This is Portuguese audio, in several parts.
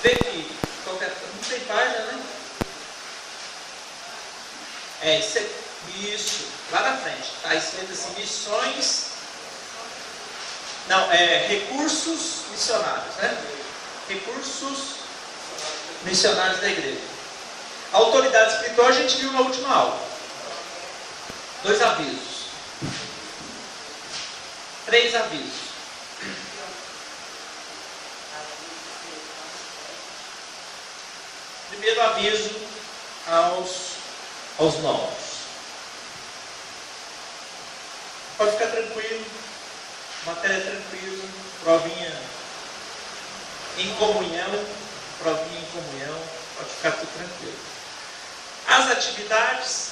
Vê que não tem página, né? Isso, lá na frente. Está escrito assim, missões. Não, recursos missionários, né? Recursos missionários da igreja. A autoridade espiritual a gente viu na última aula. 2 avisos. 3 avisos. Primeiro aviso aos novos. Pode ficar tranquilo, matéria tranquila, provinha em comunhão, pode ficar tudo tranquilo. As atividades,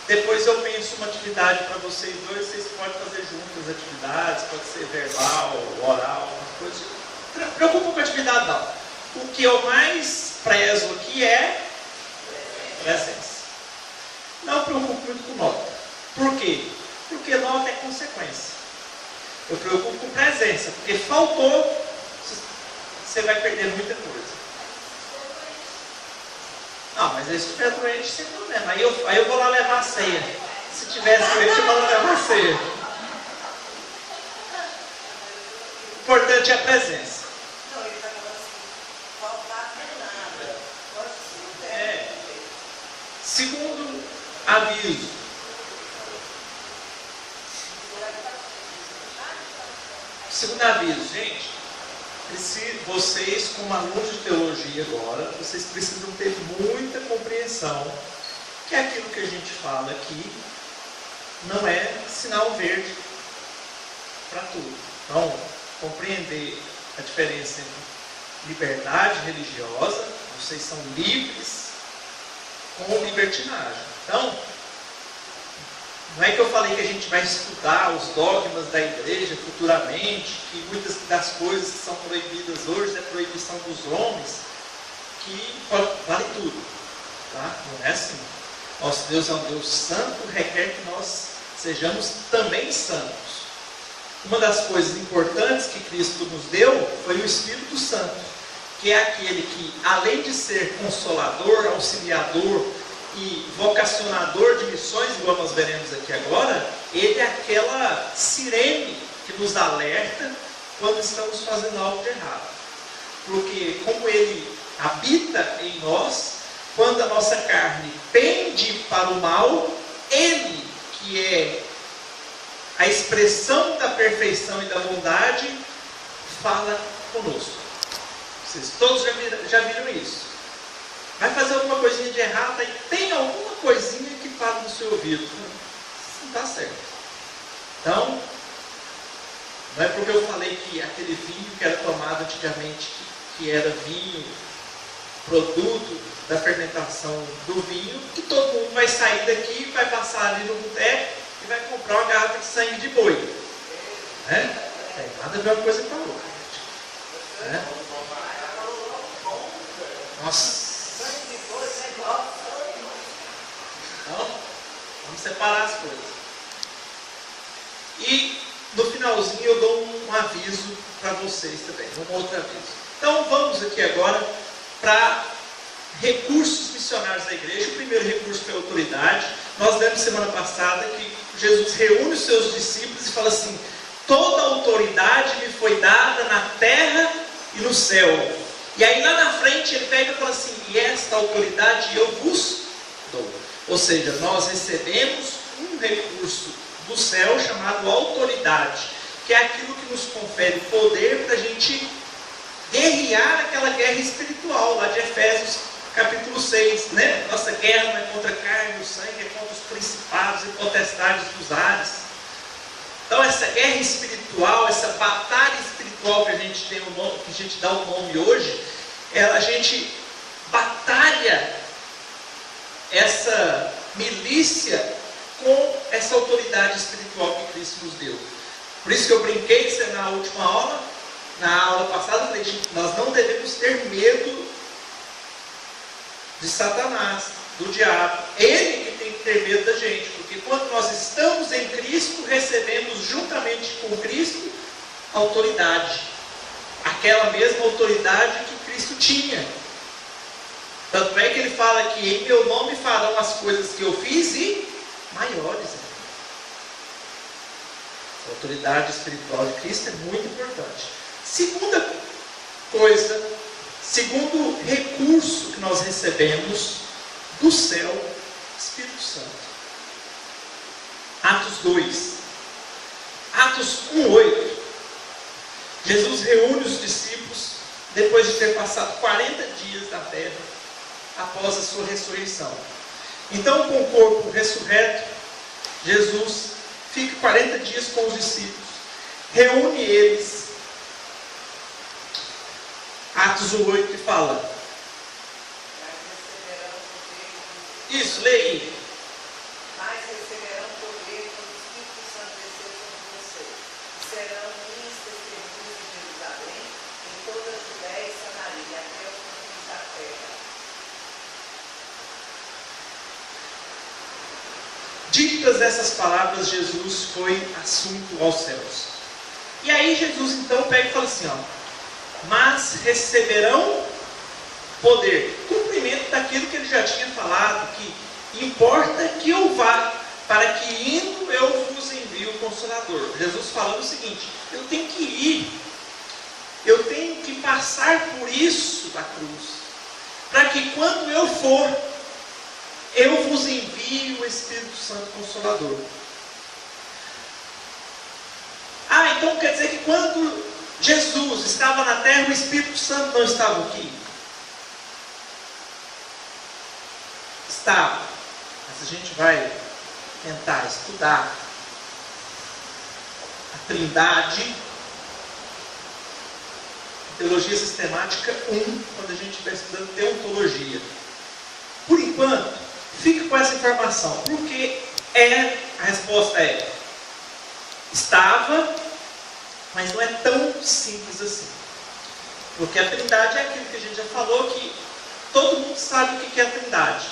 depois eu penso uma atividade para vocês dois, vocês podem fazer juntas as atividades, pode ser verbal, oral, umas coisas. Não se preocupa com a atividade não. O que eu mais prezo aqui é presença. Não preocupo muito com nota. Por quê? Porque nota é consequência. Eu preocupo com presença, porque faltou, você vai perder muita coisa. Não, mas se estiver doente, sem problema. Aí eu vou lá levar a ceia. Se tivesse doente, eu vou lá levar a ceia. O importante é a presença. Segundo aviso. Segundo aviso, gente. Vocês, como alunos de teologia agora, vocês precisam ter muita compreensão que aquilo que a gente fala aqui não é sinal verde para tudo. Então, compreender a diferença entre liberdade religiosa, vocês são livres, com libertinagem. Então, não é que eu falei que a gente vai estudar os dogmas da igreja futuramente, que muitas das coisas que são proibidas hoje é proibição dos homens, que vale tudo. Tá? Não é assim. Nosso Deus é um Deus santo, requer que nós sejamos também santos. Uma das coisas importantes que Cristo nos deu foi o Espírito Santo, que é aquele que, além de ser consolador, auxiliador e vocacionador de missões, igual nós veremos aqui agora, ele é aquela sirene que nos alerta quando estamos fazendo algo de errado. Porque como ele habita em nós, quando a nossa carne pende para o mal, ele, que é a expressão da perfeição e da bondade, fala conosco. Vocês todos já viram isso. Vai fazer alguma coisinha de errado, e tem alguma coisinha que fala no seu ouvido. Isso não está certo. Então, não é porque eu falei que aquele vinho que era tomado antigamente, que era vinho, produto da fermentação do vinho, que todo mundo vai sair daqui, vai passar ali no boteco e vai comprar uma garrafa de sangue de boi. Né? Não tem nada a ver uma coisa com a outra. Né? Nossa. Então, vamos separar as coisas. E no finalzinho eu dou um aviso para vocês também, um outro aviso. Então vamos aqui agora para recursos missionários da igreja. O primeiro recurso foi a autoridade. Nós lemos semana passada que Jesus reúne os seus discípulos e fala assim: toda autoridade me foi dada na terra e no céu. E aí lá na frente ele pega e fala assim: e esta autoridade eu vos dou. Ou seja, nós recebemos um recurso do céu chamado autoridade, que é aquilo que nos confere poder para a gente guerrear aquela guerra espiritual lá de Efésios capítulo 6, né? Nossa guerra não é contra a carne e o sangue, é contra os principados e potestades dos ares. Então essa guerra espiritual, essa batalha espiritual que a gente tem o nome, que a gente dá o nome hoje, a gente batalha essa milícia com essa autoridade espiritual que Cristo nos deu. Por isso que eu brinquei na última aula, na aula passada, eu falei: nós não devemos ter medo de Satanás, do diabo. Ele que tem que ter medo da gente, porque quando nós estamos em Cristo, recebemos juntamente com Cristo autoridade. aquela mesma autoridade que Cristo tinha. Tanto é que ele fala que em meu nome farão as coisas que eu fiz e maiores. A autoridade espiritual de Cristo é muito importante. Segunda coisa, segundo recurso que nós recebemos do céu, Espírito Santo. Atos 2. Atos 1:8. Jesus reúne os discípulos depois de ter passado 40 dias na terra após a sua ressurreição. Então, com o corpo ressurreto, Jesus fica 40 dias com os discípulos, reúne eles. Atos 1:8 que fala. Isso, leia aí. Mas receberão poder quando o Espírito Santo descer sobre vocês. Serão minhas testemunhas em Jerusalém, em toda a Judéia e Samaria, até os confins da terra. Ditas essas palavras, Jesus foi assunto aos céus. E aí Jesus então pega e fala assim, mas receberão poder, cumprimento daquilo que ele já tinha falado, que importa que eu vá, para que indo eu vos envie o Consolador. Jesus falando o seguinte, eu tenho que ir, eu tenho que passar por isso da cruz, para que quando eu for, eu vos envie o Espírito Santo Consolador. Então quer dizer que quando Jesus estava na terra, o Espírito Santo não estava aqui? Estava. Mas a gente vai tentar estudar a Trindade, Teologia Sistemática 1, quando a gente estiver estudando Teontologia. Por enquanto, fique com essa informação, porque a resposta é, estava, mas não é tão simples assim. Porque a Trindade é aquilo que a gente já falou, que todo mundo sabe o que é a Trindade.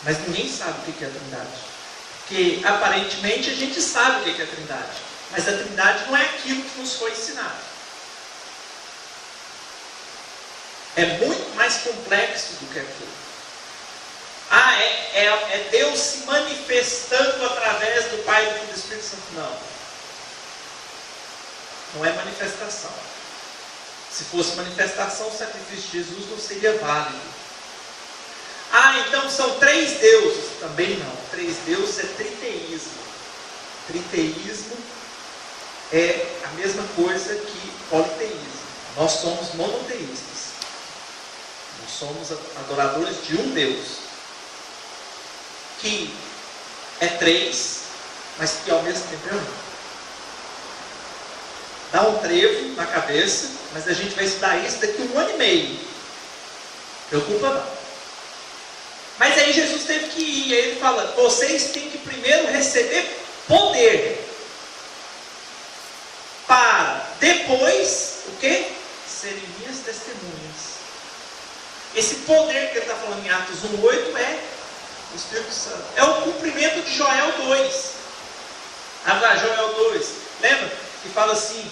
Mas ninguém sabe o que é a Trindade. Porque aparentemente a gente sabe o que é a Trindade. Mas a Trindade não é aquilo que nos foi ensinado. É muito mais complexo do que aquilo. É Deus se manifestando através do Pai, do Filho e do Espírito Santo. Não. Não é manifestação. Se fosse manifestação, o sacrifício de Jesus não seria válido. Então são 3 deuses. Também não. 3 deuses é triteísmo. Triteísmo é a mesma coisa que politeísmo. Nós somos monoteístas. Nós somos adoradores de um Deus, que é 3, mas que ao mesmo tempo é 1. Dá um trevo na cabeça, mas a gente vai estudar isso daqui 1 ano e meio. Preocupa não. Mas aí Jesus teve que ir, e aí ele fala, vocês têm que primeiro receber poder, para depois, o quê? Serem minhas testemunhas. Esse poder que ele está falando em Atos 1:8 é o Espírito Santo. É o cumprimento de Joel 2. Joel 2. Lembra? Que fala assim,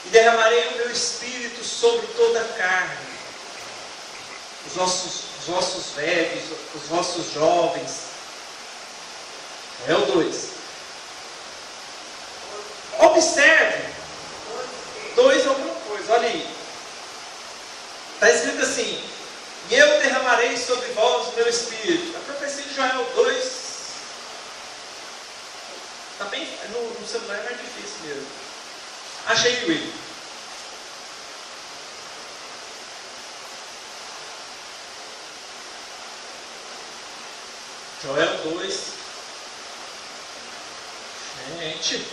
e derramarei o meu Espírito sobre toda a carne. Os vossos velhos, os vossos jovens. Joel 2. Observe. 2 alguma coisa, olha aí. Está escrito assim, e eu derramarei sobre vós o meu Espírito. A profecia de Joel 2, está bem, no celular é mais difícil mesmo. Achei, Will. Joel 2. Gente.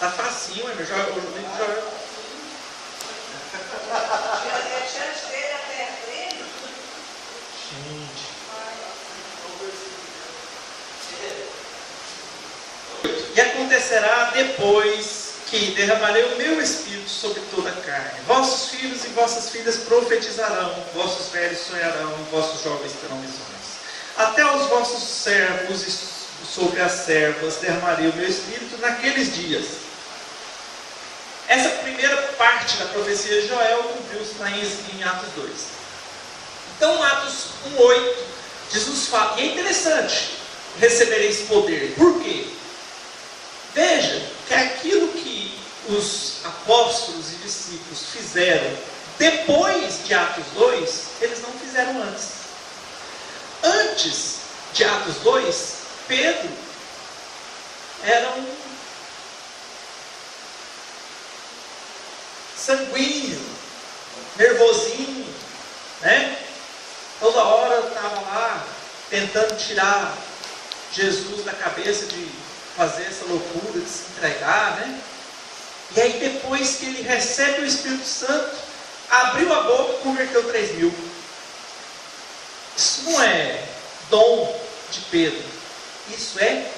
Tá facinho, o livro de Joel. Gente. E acontecerá depois que derramarei o meu Espírito sobre toda a carne. Vossos filhos e vossas filhas profetizarão, vossos velhos sonharão, e vossos jovens terão visões. Até os vossos servos e sobre as servas derramarei o meu espírito naqueles dias. Essa primeira parte da profecia de Joel cumpriu-se em Atos 2. Então, Atos 1:8, Jesus fala, e é interessante, recebereis poder. Por quê? Veja que aquilo que os apóstolos e discípulos fizeram depois de Atos 2, eles não fizeram antes. Antes de Atos 2, Pedro era um sanguíneo, nervosinho, né? Toda hora estava lá tentando tirar Jesus da cabeça de fazer essa loucura, de se entregar, né? E aí depois que ele recebe o Espírito Santo, abriu a boca e converteu 3.000. Isso não é dom de Pedro, isso é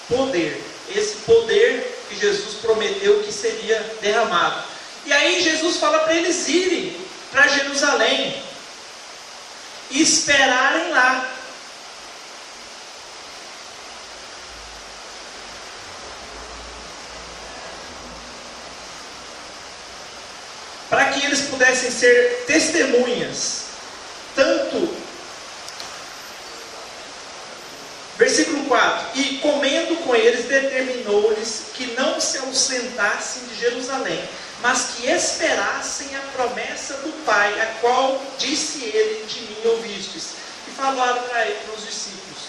poder. Esse poder que Jesus prometeu que seria derramado. E aí Jesus fala para eles irem para Jerusalém e esperarem lá. Para que eles pudessem ser testemunhas, tanto, versículo 4, e comendo com eles, determinou-lhes que não se ausentassem de Jerusalém, mas que esperassem a promessa do Pai, a qual disse ele, de mim ouvistes. E falaram para os discípulos,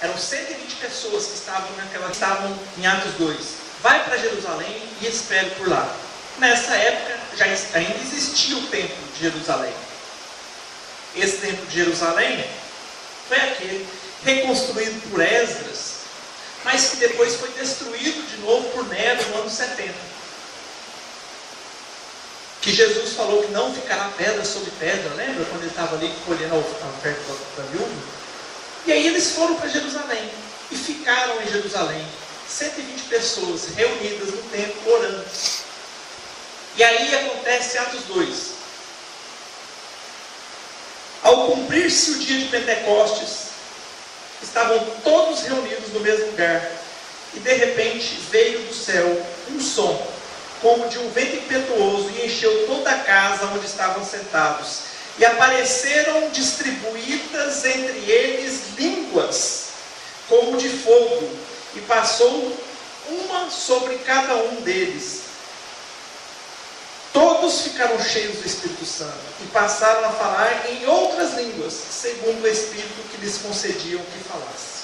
eram 120 pessoas que estavam em Atos 2, vai para Jerusalém e espere por lá. Nessa época, ainda existia o templo de Jerusalém. Esse templo de Jerusalém foi aquele reconstruído por Esdras, mas que depois foi destruído de novo por Nero no ano 70. Que Jesus falou que não ficará pedra sobre pedra, lembra? Quando ele estava ali colhendo a oferta da viúva? E aí eles foram para Jerusalém e ficaram em Jerusalém. 120 pessoas reunidas no templo orando. E aí acontece Atos 2. Ao cumprir-se o dia de Pentecostes, estavam todos reunidos no mesmo lugar. E de repente veio do céu um som, como de um vento impetuoso, e encheu toda a casa onde estavam sentados. E apareceram distribuídas entre eles línguas, como de fogo, e passou uma sobre cada um deles. Todos ficaram cheios do Espírito Santo e passaram a falar em outras línguas, segundo o Espírito que lhes concediam que falasse.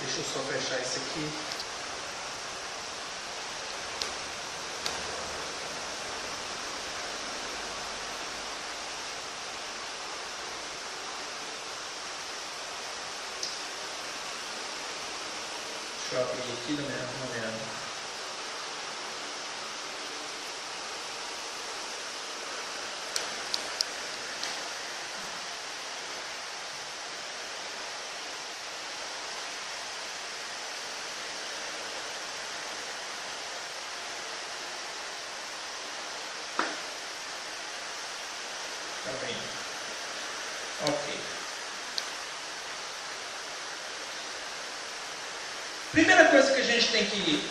Deixa eu só fechar isso aqui. Deixa eu abrir aqui na minha. Tá bem. Ok. Primeira coisa que a gente tem que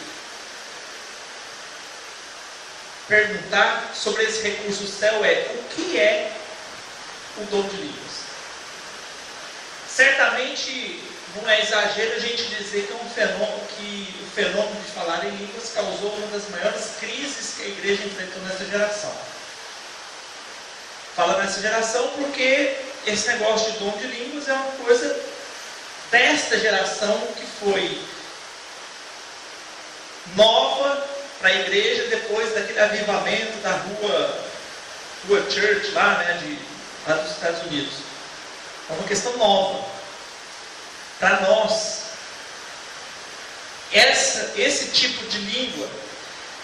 perguntar sobre esse recurso do céu é: o que é o dom de línguas? Certamente não é exagero a gente dizer que o fenômeno de falar em línguas causou uma das maiores crises que a igreja enfrentou nessa geração. Fala nessa geração porque esse negócio de dom de línguas é uma coisa desta geração que foi nova para a igreja depois daquele avivamento da rua Church lá, né, lá dos Estados Unidos. É uma questão nova para nós. Esse tipo de língua,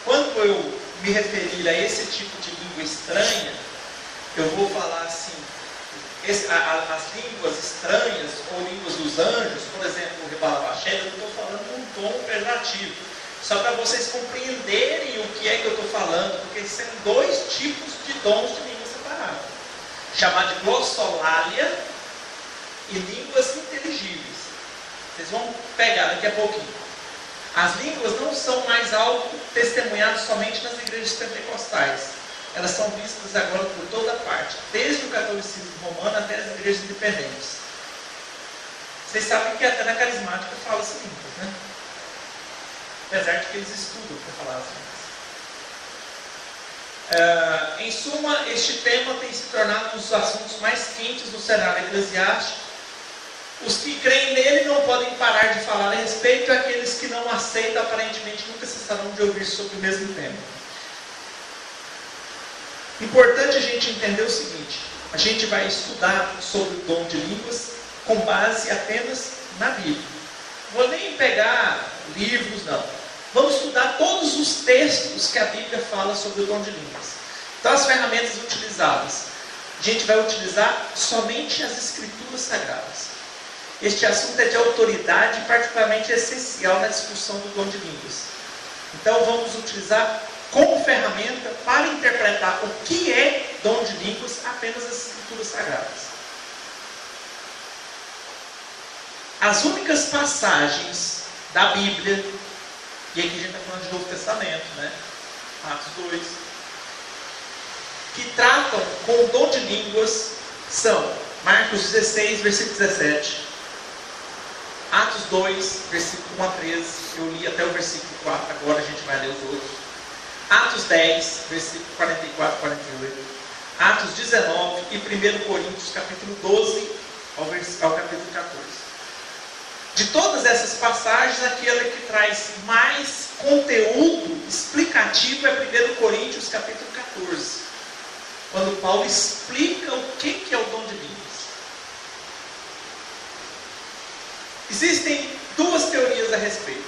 quando eu me referir a esse tipo de língua estranha, eu vou falar assim, as línguas estranhas ou línguas dos anjos, por exemplo, o Rebalabaxé, eu estou falando num tom pejorativo, só para vocês compreenderem o que é que eu estou falando, porque são dois tipos de dons de língua chamada de glossolalia e línguas inteligíveis. Vocês vão pegar daqui a pouquinho. As línguas não são mais algo testemunhado somente nas igrejas pentecostais. Elas são vistas agora por toda parte, desde o catolicismo romano até as igrejas independentes. Vocês sabem que até na carismática fala-se línguas, né? Apesar de que eles estudam para falar as línguas. Em suma, este tema tem se tornado um dos assuntos mais quentes do cenário eclesiástico. Os que creem nele não podem parar de falar a respeito, e aqueles que não aceitam aparentemente nunca cessarão de ouvir sobre o mesmo tema. Importante a gente entender o seguinte: a gente vai estudar sobre o dom de línguas com base apenas na Bíblia. Não vou nem pegar livros, não. Vamos estudar todos os textos que a Bíblia fala sobre o dom de línguas. Então, as ferramentas utilizadas, a gente vai utilizar somente as Escrituras Sagradas. Este assunto é de autoridade e particularmente essencial na discussão do dom de línguas. Então, vamos utilizar como ferramenta para interpretar o que é dom de línguas apenas as Escrituras Sagradas. As únicas passagens da Bíblia, e aqui a gente está falando de Novo Testamento, né? Atos 2, que tratam com o dom de línguas são Marcos 16, versículo 17, Atos 2, versículo 1 a 13, eu li até o versículo 4, agora a gente vai ler os outros. Atos 10, versículo 44 e 48, Atos 19 e 1 Coríntios, capítulo 12 ao capítulo 14. De todas essas passagens, aquela que traz mais conteúdo explicativo é 1 Coríntios, capítulo 14, quando Paulo explica o que é o dom de línguas. Existem duas teorias a respeito.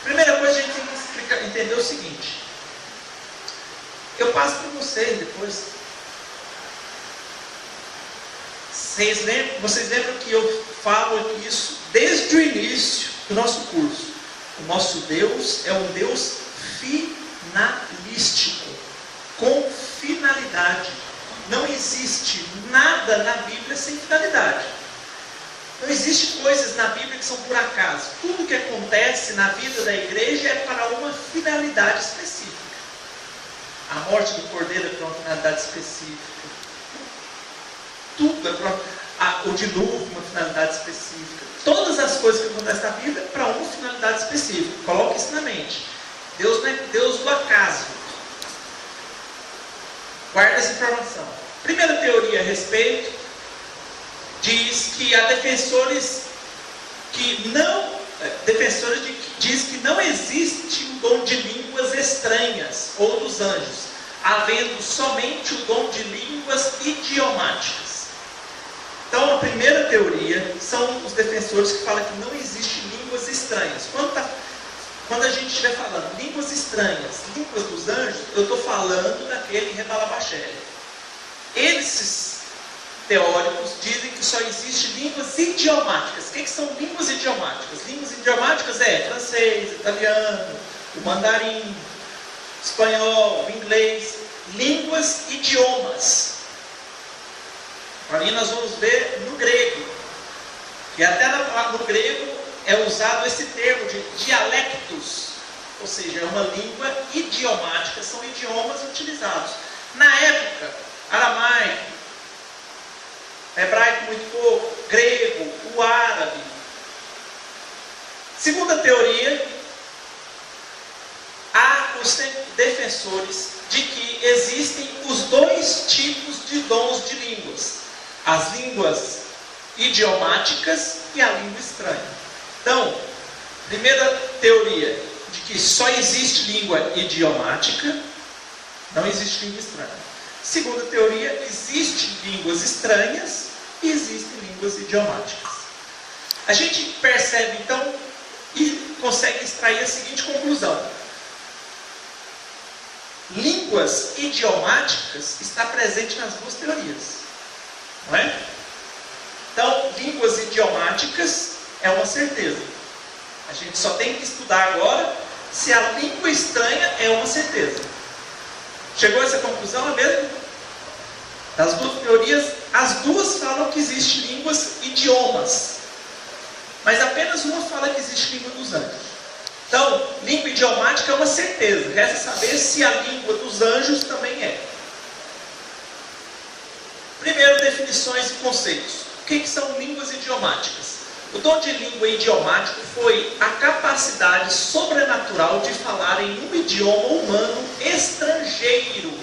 Primeira coisa, a gente tem que entender o seguinte. Eu passo para vocês depois. Vocês lembram que eu falo isso desde o início do nosso curso. O nosso Deus é um Deus finalístico, com finalidade. Não existe nada na Bíblia sem finalidade. Não existe coisas na Bíblia que são por acaso. Tudo que acontece na vida da igreja é para uma finalidade específica. A morte do Cordeiro é para uma finalidade específica. Tudo é para o dilúvio, uma finalidade específica. Todas as coisas que acontecem na Bíblia para uma finalidade específica. Coloque isso na mente. Deus não é Deus do acaso. Guarda essa informação. Primeira teoria a respeito diz que há defensores que não diz que não existe o dom de línguas estranhas ou dos anjos, havendo somente o dom de línguas idiomáticas. Então, a primeira teoria são os defensores que falam que não existe línguas estranhas. Quando a gente estiver falando línguas estranhas, línguas dos anjos, eu estou falando daquele Rebalabachele. Esses teóricos dizem que só existe línguas idiomáticas. O que são línguas idiomáticas? Línguas idiomáticas é francês, italiano, o mandarim, espanhol, inglês. Línguas, idiomas. Ali nós vamos ver no grego. E até no grego é usado esse termo de dialectos. Ou seja, é uma língua idiomática, são idiomas utilizados. Na época, aramaico, hebraico muito pouco, grego, o árabe. Segunda teoria, há os defensores de que existem os dois tipos de dons de línguas: as línguas idiomáticas e a língua estranha. Então, primeira teoria, de que só existe língua idiomática, não existe língua estranha. Segunda teoria, existem línguas estranhas e existem línguas idiomáticas. A gente percebe então e consegue extrair a seguinte conclusão: línguas idiomáticas está presente nas duas teorias, não é? Então, línguas idiomáticas é uma certeza. A gente só tem que estudar agora se a língua estranha é uma certeza. Chegou a essa conclusão, é mesmo? Das duas teorias, as duas falam que existem línguas, idiomas. Mas apenas uma fala que existe língua dos anjos. Então, língua idiomática é uma certeza. Resta saber se a língua dos anjos também é. Primeiro, definições e conceitos. O que são línguas idiomáticas? O dom de língua idiomático foi a capacidade sobrenatural de falar em um idioma humano estrangeiro,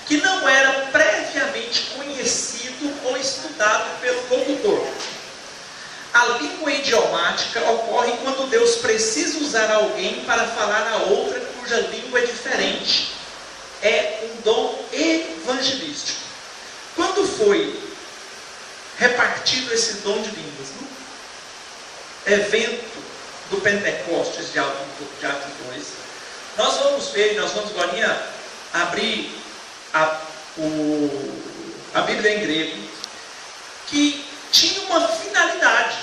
que não era previamente conhecido ou estudado pelo locutor. A língua idiomática ocorre quando Deus precisa usar alguém para falar a outra cuja língua é diferente. É um dom evangelístico. Quando foi repartido esse dom de línguas? No evento do Pentecostes de Atos 2, nós vamos ver, nós vamos agora abrir a Bíblia em grego, que tinha uma finalidade.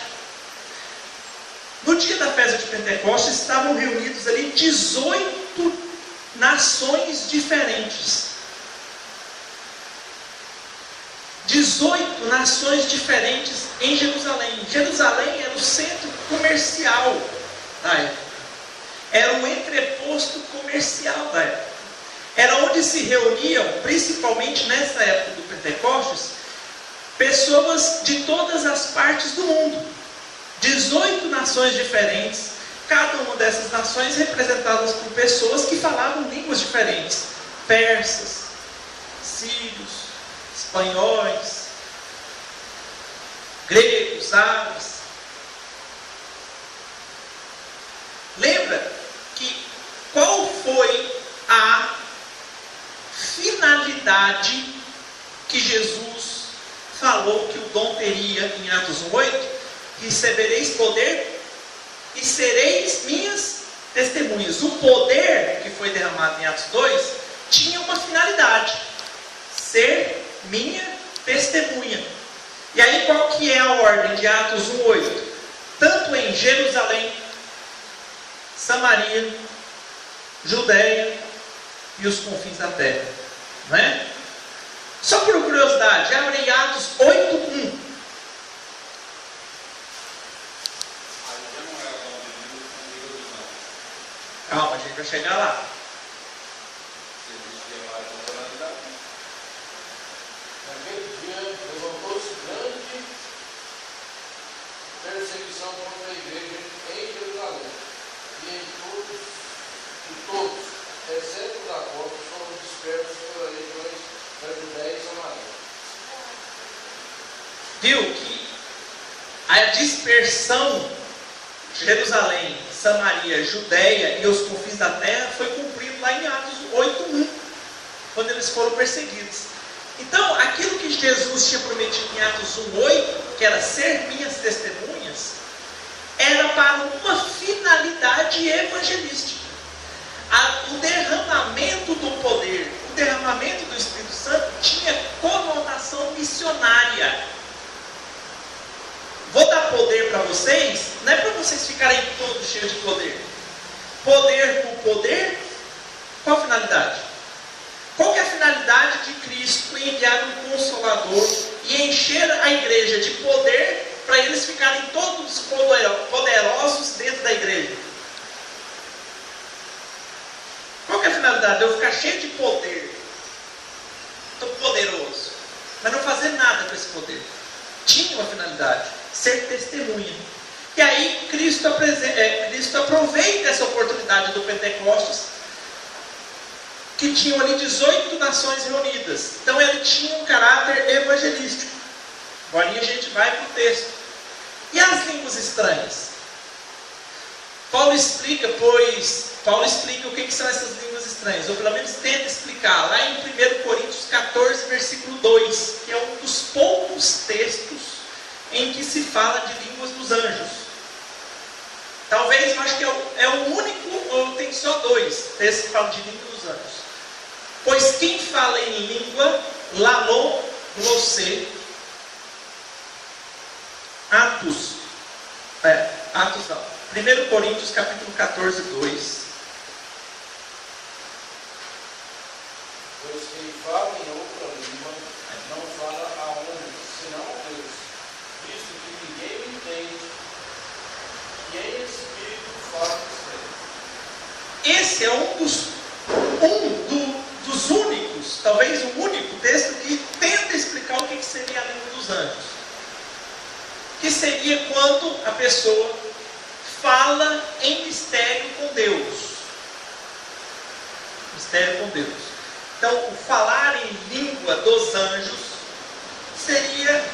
No dia da festa de Pentecostes estavam reunidos ali 18 nações diferentes. 18 nações diferentes em Jerusalém. Jerusalém era o centro comercial da época. Era o entreposto comercial da época. Era onde se reuniam, principalmente nessa época do Pentecostes, pessoas de todas as partes do mundo. 18 nações diferentes, cada uma dessas nações representadas por pessoas que falavam línguas diferentes. Persas, sírios, espanhóis, gregos, árabes. Lembra que qual foi a finalidade que Jesus falou que o dom teria em Atos 1:8? Recebereis poder e sereis minhas testemunhas. O poder que foi derramado em Atos 2 tinha uma finalidade: ser minha testemunha. E aí qual que é a ordem de Atos 1:8? Tanto em Jerusalém, Samaria, Judeia e os confins da terra. Não é? Só por curiosidade, abre Atos 8:1. Calma, a gente vai chegar lá. Naquele dia levantou-se grande perseguição contra a igreja em Jerusalém. E todos, exceto os apóstolos, foram dispersos pelas regiões da Judéia e Samaria. Viu que a dispersão de Jerusalém, Samaria, Judeia e os confins da terra foi cumprido lá em Atos 8:1, quando eles foram perseguidos. Então, aquilo que Jesus tinha prometido em Atos 1:8, que era ser minhas testemunhas, era para uma finalidade evangelística. O derramamento do poder, o derramamento do Espírito Santo tinha conotação missionária. Vou dar poder para vocês, não é para vocês ficarem todos cheios de poder. Poder por poder, qual a finalidade? Qual que é a finalidade de Cristo em enviar um Consolador e encher a igreja de poder para eles ficarem todos poderosos dentro da igreja? Qual que é a finalidade? Eu ficar cheio de poder. Estou poderoso. Mas não fazer nada com esse poder. Tinha uma finalidade: ser testemunha. E aí Cristo aproveita essa oportunidade do Pentecostes, que tinham ali 18 nações reunidas. Então ele tinha um caráter evangelístico. Agora a gente vai para o texto. E as línguas estranhas? Paulo explica o que são essas línguas estranhas, ou pelo menos tenta explicar, lá em 1 Coríntios 14, versículo 2, que é um dos poucos textos em que se fala de línguas dos anjos. Talvez, eu acho que é o único, ou tem só 2 textos que falam de língua dos anjos. Pois quem fala em língua, lalô, glossê, Atos não. 1 Coríntios capítulo 14, 2. Pois quem fala em outra língua não esse é dos únicos, talvez o único texto que tenta explicar o que seria a língua dos anjos. Que seria quando a pessoa fala em mistério com Deus. Mistério com Deus. Então, o falar em língua dos anjos seria...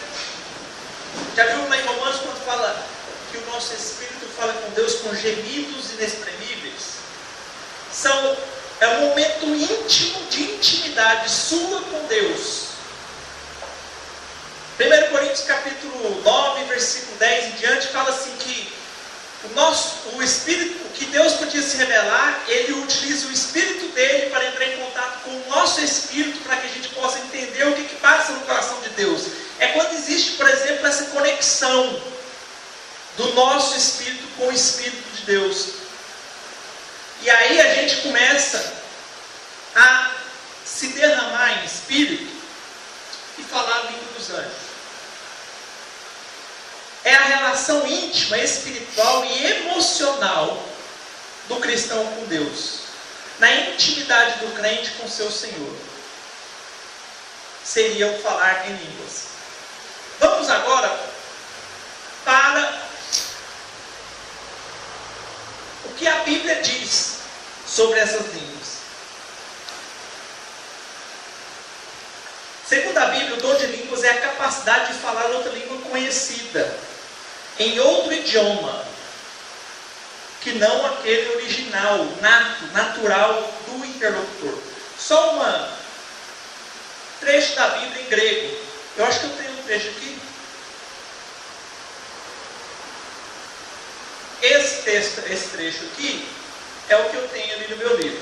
Já viu lá em Romanos quando fala que o nosso espírito fala com Deus com gemidos inexprimíveis? É um momento íntimo de intimidade sua com Deus. 1 Coríntios capítulo 9, versículo 10 em diante, fala assim que o Espírito, o que Deus podia se revelar, Ele utiliza o Espírito dele para entrar em contato com o nosso Espírito, para que a gente possa entender o que passa no coração de Deus. É quando existe, por exemplo, essa conexão do nosso Espírito com o Espírito de Deus. E aí a gente começa a se derramar em Espírito e falar a língua dos anjos. É a relação íntima, espiritual e emocional do cristão com Deus. Na intimidade do crente com seu Senhor. Seria o falar em línguas. Vamos agora para o que a Bíblia diz sobre essas línguas. Segundo a Bíblia, o dom de línguas é a capacidade de falar outra língua conhecida, em outro idioma, que não aquele original, natural do interlocutor. Só um trecho da Bíblia em grego. Eu acho que eu tenho um trecho aqui. Esse trecho aqui é o que eu tenho ali no meu livro.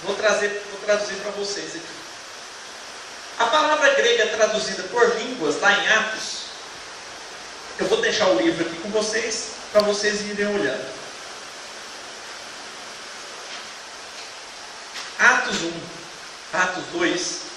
Vou traduzir para vocês aqui. A palavra grega traduzida por línguas, lá em Atos, eu vou deixar o livro aqui com vocês, para vocês irem olhando. Atos 1, Atos 2.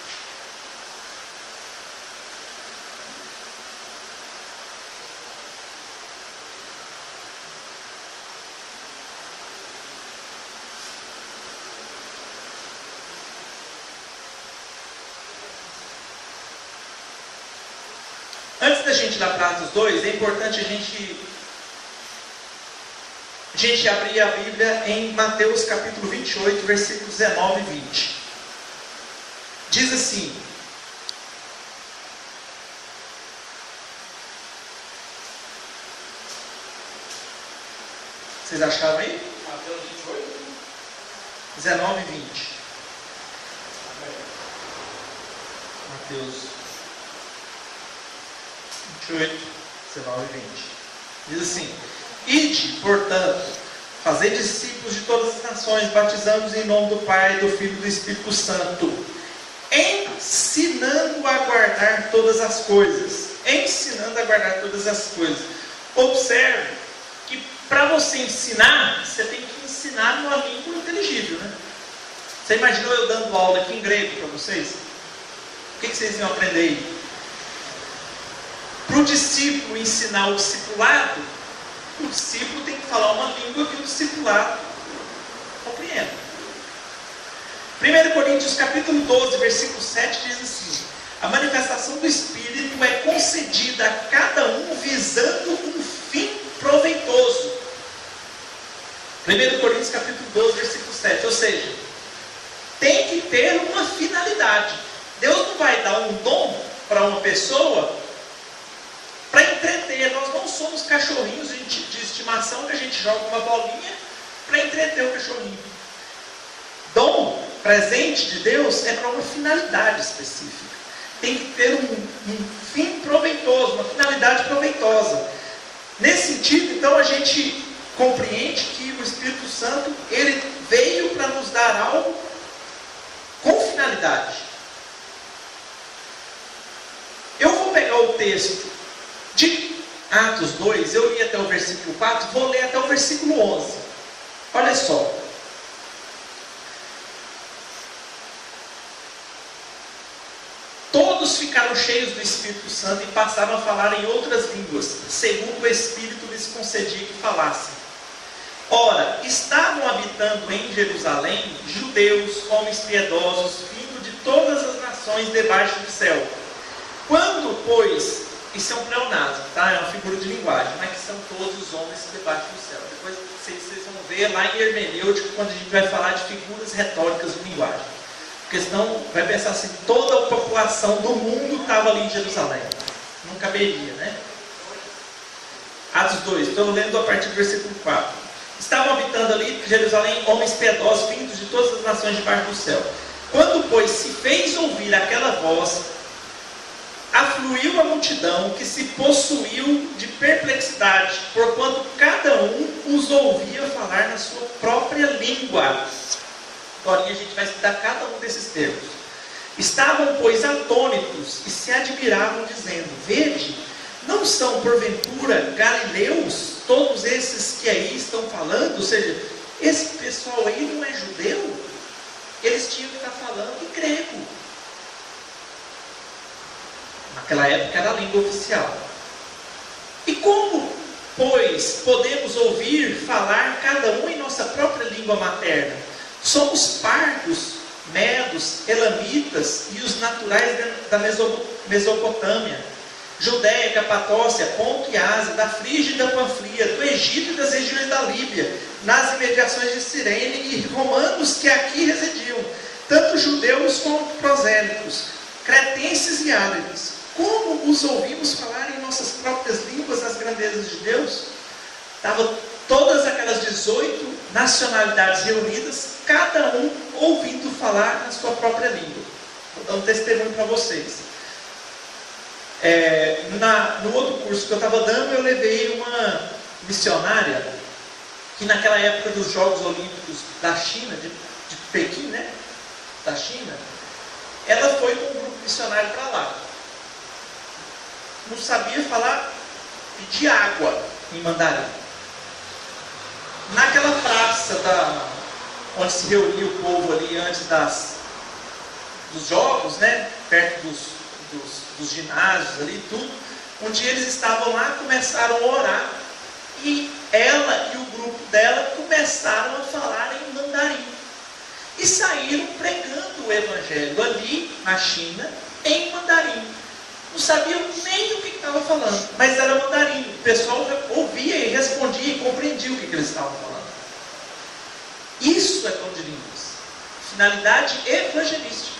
Antes da gente ir lá para Atos 2, é importante a gente abrir a Bíblia em Mateus capítulo 28, versículos 19 e 20. Diz assim: vocês acharam aí? Mateus 28. 19 e 20. Mateus 28, 19 e 20. Diz assim: ide, portanto, fazei discípulos de todas as nações, batizando-os em nome do Pai, do Filho e do Espírito Santo, ensinando a guardar todas as coisas. Ensinando a guardar todas as coisas. Observe que para você ensinar, você tem que ensinar numa língua inteligível, né? Você imaginou eu dando aula aqui em grego para vocês? O que vocês iam aprender aí? Para o discípulo ensinar o discipulado, o discípulo tem que falar uma língua que o discipulado compreenda. 1 Coríntios capítulo 12, versículo 7 diz assim: a manifestação do Espírito é concedida a cada um visando um fim proveitoso. 1 Coríntios capítulo 12, versículo 7. Ou seja, tem que ter uma finalidade. Deus não vai dar um dom para uma pessoa para entreter. Nós não somos cachorrinhos de estimação que a gente joga uma bolinha para entreter o cachorrinho. Dom, presente de Deus, é para uma finalidade específica. Tem que ter um fim proveitoso, uma finalidade proveitosa. Nesse sentido, então, a gente compreende que o Espírito Santo, ele veio para nos dar algo com finalidade. Eu vou pegar o texto de Atos 2, eu li até o versículo 4, vou ler até o versículo 11. Olha só. Todos ficaram cheios do Espírito Santo e passaram a falar em outras línguas, segundo o Espírito lhes concedia que falassem. Ora, estavam habitando em Jerusalém judeus, homens piedosos, vindo de todas as nações debaixo do céu. Quando, pois, isso é um pleonasmo, tá? É uma figura de linguagem, não é que são todos os homens debaixo do céu. Depois vocês vão ver lá em hermenêutico, quando a gente vai falar de figuras retóricas de linguagem. Porque senão vai pensar assim, toda a população do mundo estava ali em Jerusalém. Não caberia, né? Atos 2, estou lendo a partir do versículo 4. Estavam habitando ali em Jerusalém homens piedosos, vindos de todas as nações debaixo do céu. Quando, pois, se fez ouvir aquela voz, afluiu a multidão, que se possuiu de perplexidade, porquanto cada um os ouvia falar na sua própria língua. Agora a gente vai estudar cada um desses termos. Estavam, pois, atônitos e se admiravam, dizendo: vede, não são porventura galileus todos esses que aí estão falando? Ou seja, esse pessoal aí não é judeu? Eles tinham que estar falando em grego. Naquela época era a língua oficial. E como, pois, podemos ouvir falar cada um em nossa própria língua materna? Somos pardos, medos, elamitas e os naturais da Mesopotâmia, Judéia, Capadócia, Ponto e Ásia, da Frígia e da Panfilia, do Egito e das regiões da Líbia, nas imediações de Cirene, e romanos que aqui residiam, tanto judeus como prosélitos, cretenses e árabes. Como os ouvimos falar em nossas próprias línguas as grandezas de Deus? Estavam todas aquelas 18 nacionalidades reunidas, cada um ouvindo falar na sua própria língua. Vou dar um testemunho para vocês. No outro curso que eu estava dando, eu levei uma missionária que naquela época dos Jogos Olímpicos da China, de Pequim, né? Da China, ela foi com um grupo missionário para lá. Não sabia falar de água em mandarim. Naquela praça onde se reunia o povo ali antes dos jogos, né? Perto dos ginásios ali, tudo. Um dia eles estavam lá, começaram a orar, e ela e o grupo dela começaram a falar em mandarim. E saíram pregando o evangelho ali na China, em mandarim. Não sabiam nem o que estava falando, mas era mandarim. O pessoal ouvia e respondia e compreendia o que eles estavam falando. Isso é dom de línguas. Finalidade evangelística.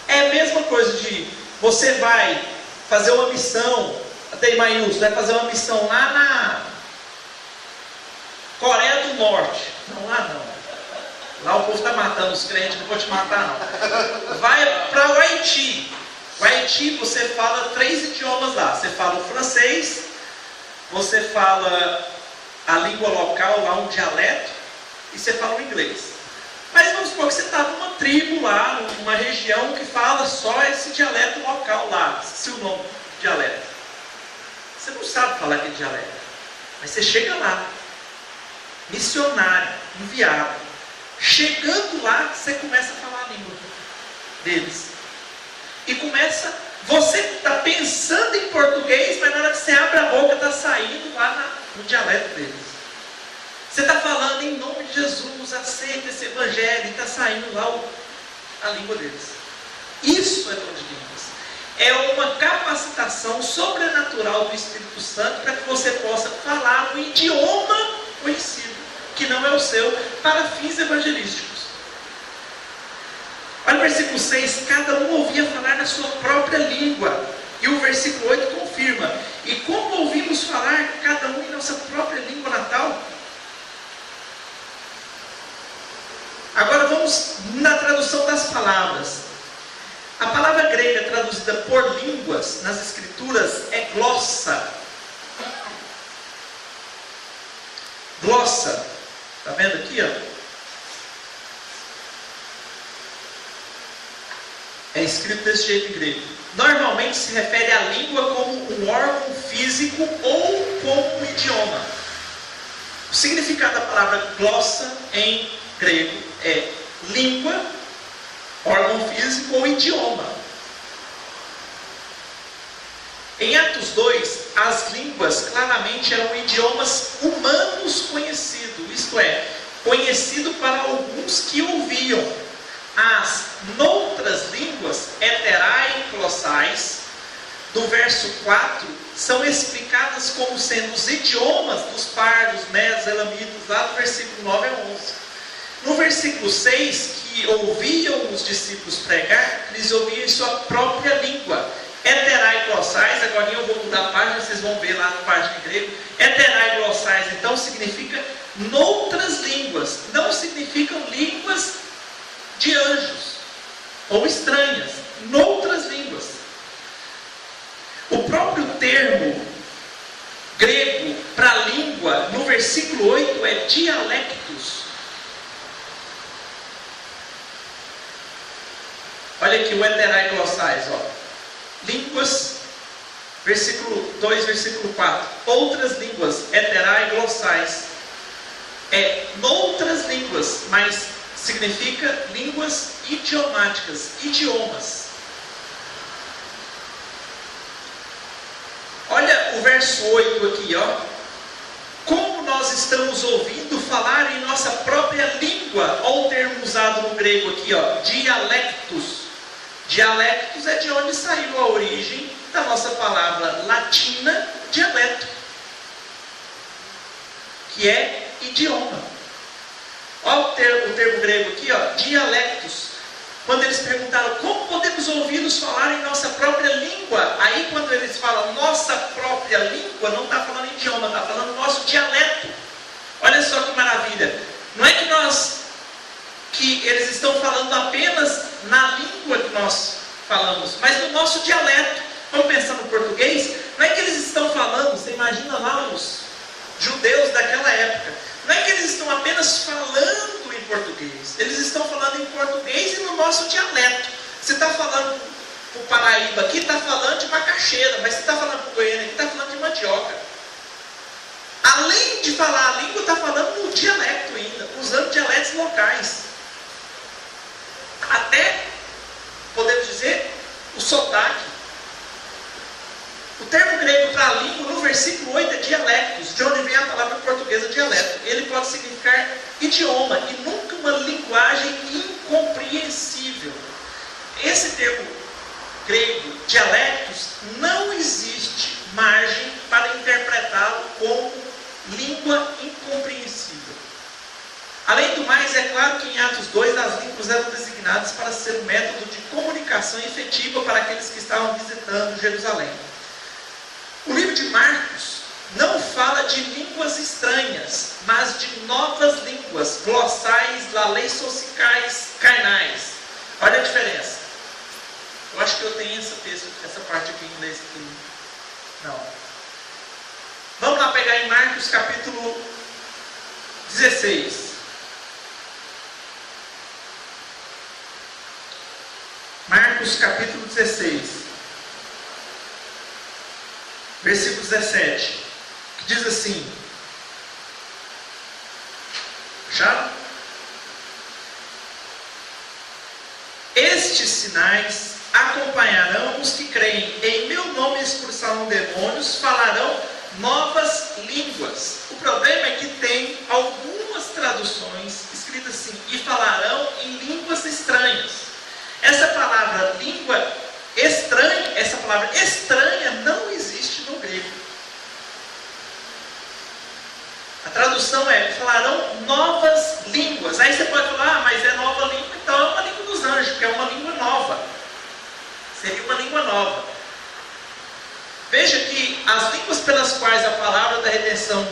É a mesma coisa de você vai fazer uma missão, até Imaíus, vai fazer uma missão lá na Coreia do Norte. Não, lá não. Lá o povo está matando os crentes, não vou te matar não. Vai para o Haiti. O Haiti você fala 3 idiomas lá. Você fala o francês, você fala a língua local, lá um dialeto, e você fala o inglês. Mas vamos supor que você está numa tribo lá, numa região que fala só esse dialeto local lá. Se o nome do dialeto. Você não sabe falar aquele dialeto. Mas você chega lá, missionário, enviado. Chegando lá, você começa a falar a língua deles. E você está pensando em português, mas na hora que você abre a boca, está saindo lá no dialeto deles. Você está falando em nome de Jesus, aceita esse evangelho, e está saindo lá a língua deles. Isso é dom de línguas. É uma capacitação sobrenatural do Espírito Santo para que você possa falar um idioma conhecido, que não é o seu, para fins evangelísticos. Olha o versículo 6, cada um ouvia falar na sua própria língua. E o versículo 8 confirma: e como ouvimos falar cada um em nossa própria língua natal? Agora vamos na tradução das palavras. A palavra grega traduzida por línguas nas escrituras é glossa. Glossa. Está vendo aqui, ó? É escrito desse jeito em grego. Normalmente se refere à língua como um órgão físico ou como um idioma. O significado da palavra glossa em grego é língua, órgão físico ou idioma. Em Atos 2, as línguas claramente eram idiomas humanos conhecidos, isto isto é, conhecido para alguns que ouviam. As noutras línguas, heterai e glossais, do verso 4, são explicadas como sendo os idiomas dos pardos, medos, elamitas, lá do versículo 9 a 11. No versículo 6, que ouviam os discípulos pregar, eles ouviam em sua própria língua. Heterai e glossais, agora eu vou mudar a página, vocês vão ver lá na página em grego. Heterai e glossais, então, significa noutras línguas. Não significam línguas de anjos ou estranhas. Noutras línguas. O próprio termo grego para língua, no versículo 8, é dialectos. Olha aqui o heterai e glossais, ó. Línguas, versículo 2, versículo 4. Outras línguas, heterai e glossais. É noutras línguas, mas significa línguas idiomáticas, idiomas. Olha o verso 8 aqui, ó. Como nós estamos ouvindo falar em nossa própria língua, olha o termo usado no grego aqui, ó, dialectos. Dialectos é de onde saiu a origem da nossa palavra latina, dialeto, que é idioma. Olha o termo grego aqui, ó, dialectos. Quando eles perguntaram como podemos ouvi-los falar em nossa própria língua, aí quando eles falam nossa própria língua, não está falando idioma, está falando nosso dialeto. Olha só que maravilha. Não é que eles estão falando apenas na língua que nós falamos, mas no nosso dialeto. Vamos pensar no português? Não é que eles estão falando, você imagina lá os judeus daquela época, não é que eles estão apenas falando em português, eles estão falando em português e no nosso dialeto. Você está falando para o Paraíba aqui, está falando de macaxeira, mas você está falando para o Goiânia aqui, está falando de mandioca. Além de falar a língua, está falando no dialeto ainda, usando dialetos locais. Até, podemos dizer, o sotaque. O termo grego para a língua, no versículo 8, é dialectos, de onde vem a palavra portuguesa dialeto. Ele pode significar idioma e nunca uma linguagem incompreensível. Esse termo grego, dialectos, não existe margem para interpretá-lo como língua incompreensível. Além do mais, é claro que em Atos 2 as línguas eram designadas para ser um método de comunicação efetiva para aqueles que estavam visitando Jerusalém. O livro de Marcos não fala de línguas estranhas, mas de novas línguas, glossais, laleissocicais, carnais. Olha a diferença. Eu acho que eu tenho essa parte aqui em inglês aqui. Não. Vamos lá pegar em Marcos capítulo 16. Marcos capítulo 16. Versículo 17, que diz assim, acharam? Estes sinais acompanharão os que creem, em meu nome expulsarão demônios, falarão novas línguas. O problema é que tem algumas traduções escritas assim, e falarão em línguas estranhas. Essa palavra língua estranha, essa palavra estranha não existe no grego. A tradução é, falarão novas línguas. Aí você pode falar, mas é nova língua, então é uma língua dos anjos, porque é uma língua nova. Seria uma língua nova. Veja que as línguas pelas quais a palavra da redenção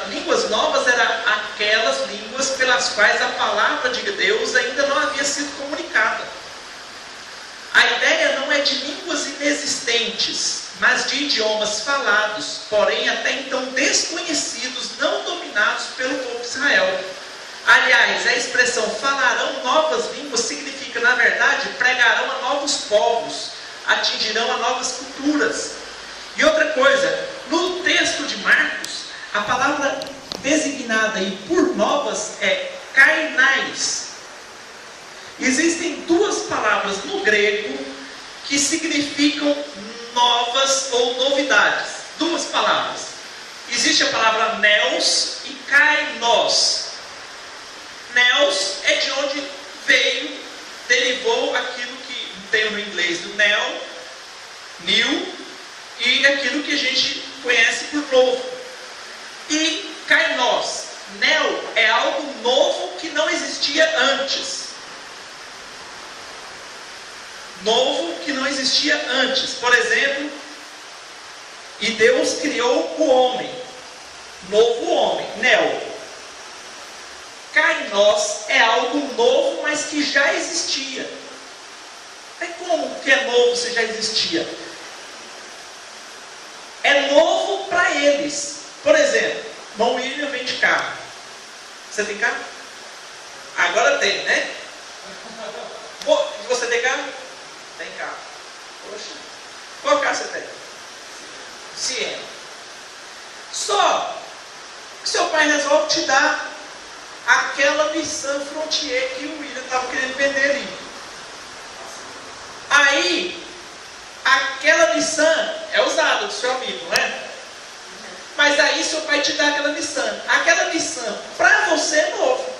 línguas novas eram aquelas línguas pelas quais a palavra de Deus ainda não havia sido comunicada. A ideia não é de línguas inexistentes, mas de idiomas falados, porém até então desconhecidos, não dominados pelo povo de Israel. Aliás, a expressão falarão novas línguas significa, na verdade, pregarão a novos povos, atingirão a novas culturas. E outra coisa, no texto de Marcos, a palavra designada aí por novas é carnais. Existem duas palavras no grego que significam novas ou novidades. Duas palavras. Existe existe a palavra neos e kainos. Neos é de onde derivou aquilo que tem no inglês do new, e aquilo que a gente conhece por novo. E kainos, neo, é algo novo que não existia antes. Novo que não existia antes. Por exemplo, e Deus criou o homem. Novo homem, neo. Kainos é algo novo, mas que já existia. Mas como que é novo se já existia? É novo para eles. Por exemplo, irmão William vende carro. Você tem carro? Agora tem, né? Você tem carro? Tem carro. Poxa. Qual carro você tem? Siena. Só que seu pai resolve te dar aquela Nissan Frontier que o William estava querendo vender ali. Aí, aquela Nissan é usada do seu amigo, não é? Mas aí seu pai te dá aquela Nissan. Aquela Nissan, para você é novo.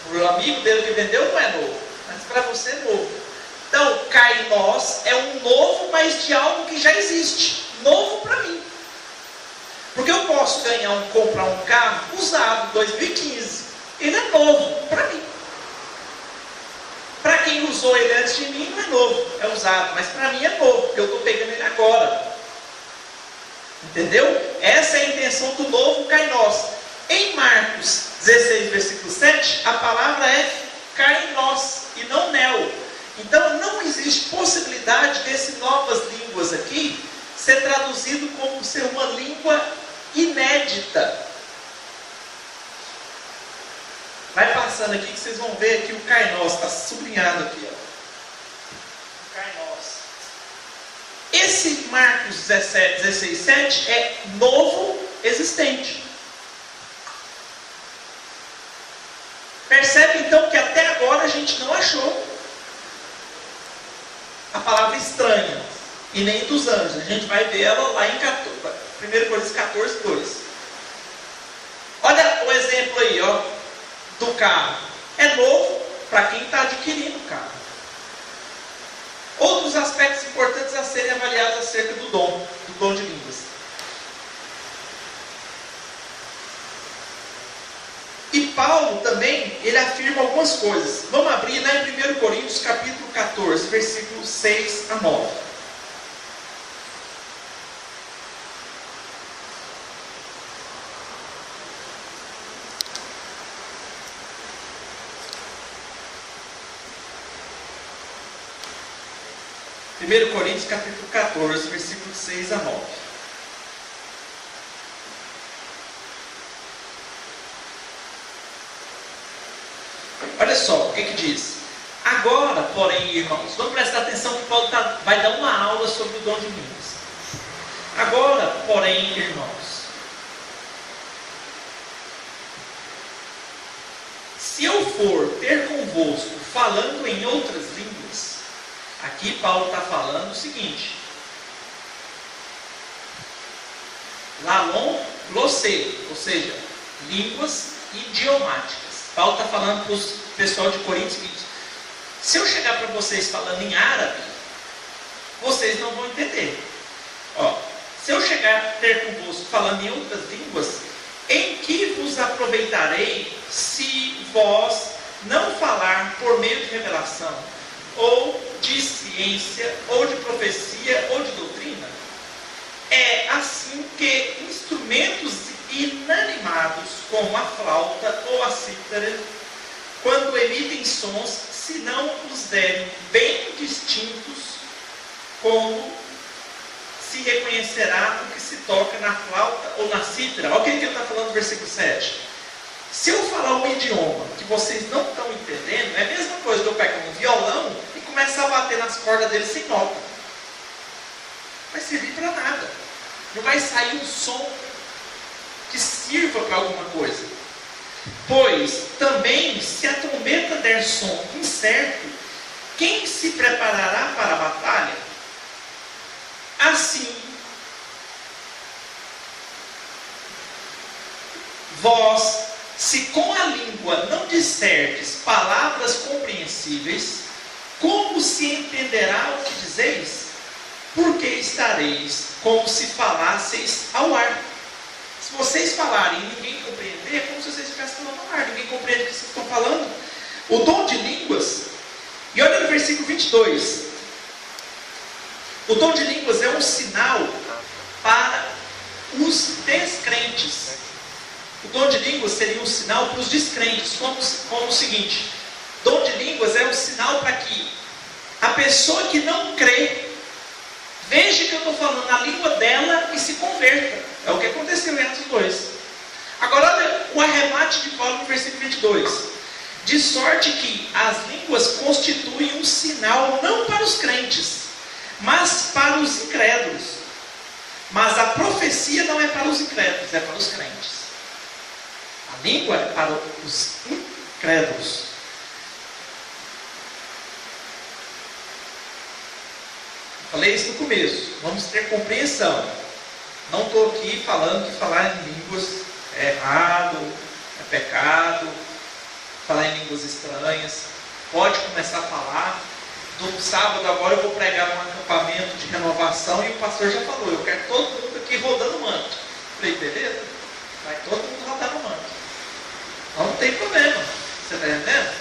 Para o amigo dele que vendeu não é novo, mas para você é novo. Então, kainos é um novo, mas de algo que já existe. Novo para mim. Porque eu posso comprar um carro usado, 2015. Ele é novo para mim. Para quem usou ele antes de mim, não é novo, é usado. Mas para mim é novo, porque eu estou pegando ele agora. Entendeu? Essa é a intenção do novo kainos. Em Marcos 16, versículo 7, a palavra é kainos e não neo. Então não existe possibilidade desse novas línguas aqui ser traduzido como ser uma língua inédita. Vai passando aqui que vocês vão ver aqui o kainos, está sublinhado aqui. Ó. O kainos. Esse Marcos 16, 7 é novo existente. Percebe então que até agora a gente não achou a palavra estranha. E nem dos anjos. A gente vai ver ela lá em 1 Coríntios 14, 2. Olha o exemplo aí, ó, do carro. É novo para quem está adquirindo o carro. Outros aspectos importantes a serem avaliados acerca do dom de línguas. E Paulo também, ele afirma algumas coisas. Vamos abrir lá em 1 Coríntios capítulo 14, versículos 6 a 9. Primeiro Coríntios capítulo 14, versículos 6 a 9. Olha só, o que diz? Agora, porém, irmãos, vamos prestar atenção que Paulo vai dar uma aula sobre o dom de línguas. Agora, porém, irmãos, se eu for ter convosco falando em outras línguas, aqui Paulo está falando o seguinte: lalon glossê, ou seja, línguas idiomáticas. Paulo está falando para o pessoal de Corinto o seguinte: se eu chegar para vocês falando em árabe, vocês não vão entender. Ó, se eu chegar a ter convosco falando em outras línguas, em que vos aproveitarei se vós não falar por meio de revelação, ou de ciência, ou de profecia, ou de doutrina? É assim que instrumentos inanimados, como a flauta ou a cítara, quando emitem sons, se não os derem bem distintos, como se reconhecerá o que se toca na flauta ou na cítara. Olha o que ele está falando no versículo 7. Se eu falar um idioma que vocês não estão entendendo, é a mesma coisa que eu pegar um violão e começar a bater nas cordas dele sem nota. Não vai servir para nada. Não vai sair um som que sirva para alguma coisa. Pois também, se a trombeta der som incerto, quem se preparará para a batalha? Assim, Vós, se com a língua não disserdes palavras compreensíveis, como se entenderá o que dizeis? Porque estareis como se falasseis ao ar. Se vocês falarem e ninguém compreender, é como se vocês estivessem falando ao ar. Ninguém compreende o que vocês estão falando. O dom de línguas, e olha no versículo 22. O dom de línguas é um sinal para os descrentes. O dom de línguas seria um sinal para os descrentes, como o seguinte: dom de línguas é um sinal para que a pessoa que não crê veja que eu estou falando na língua dela e se converta. É o que aconteceu em Atos 2. Agora olha o arremate de Paulo no versículo 22. De sorte que as línguas constituem um sinal não para os crentes, mas para os incrédulos. Mas a profecia não é para os incrédulos, é para os crentes. A língua é para os incrédulos. Falei isso no começo. Vamos ter compreensão. Não estou aqui falando que falar em línguas é errado, é pecado. Falar em línguas estranhas. Pode começar a falar. No sábado agora eu vou pregar num acampamento de renovação e o pastor já falou: eu quero todo mundo aqui rodando manto. Falei, beleza? Vai todo mundo rodar no manto. Não tem problema. Você está entendendo?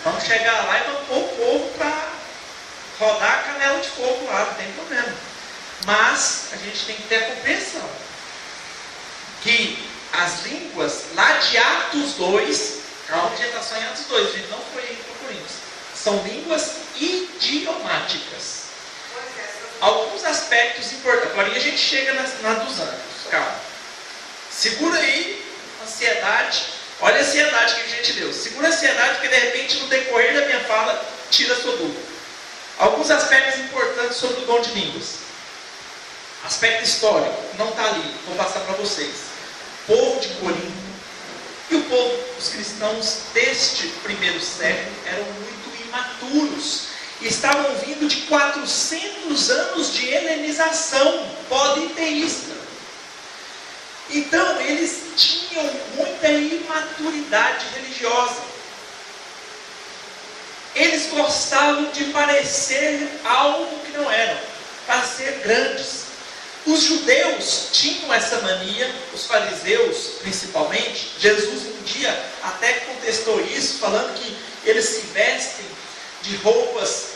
Vamos chegar lá e vamos pôr o povo para rodar a canela de fogo lá, não tem problema. Mas a gente tem que ter a compreensão que as línguas lá de Atos 2, calma que a gente está só em Atos 2, a gente não foi aí para Coríntios, são línguas idiomáticas. Alguns aspectos importantes. Agora a gente chega na dos anos. Calma. Segura aí a ansiedade. Olha a ansiedade que a gente deu. Segura a ansiedade, porque de repente no decorrer da minha fala tira a sua dúvida. Alguns aspectos importantes sobre o dom de línguas. Aspecto histórico, não está ali, vou passar para vocês. O povo de Corinto e o povo, os cristãos deste primeiro século eram muito imaturos. E estavam vindo de 400 anos de helenização politeísta. Então eles tinham muita imaturidade religiosa. Eles gostavam de parecer algo que não eram, para ser grandes. Os judeus tinham essa mania, os fariseus principalmente. Jesus um dia até contestou isso, falando que eles se vestem de roupas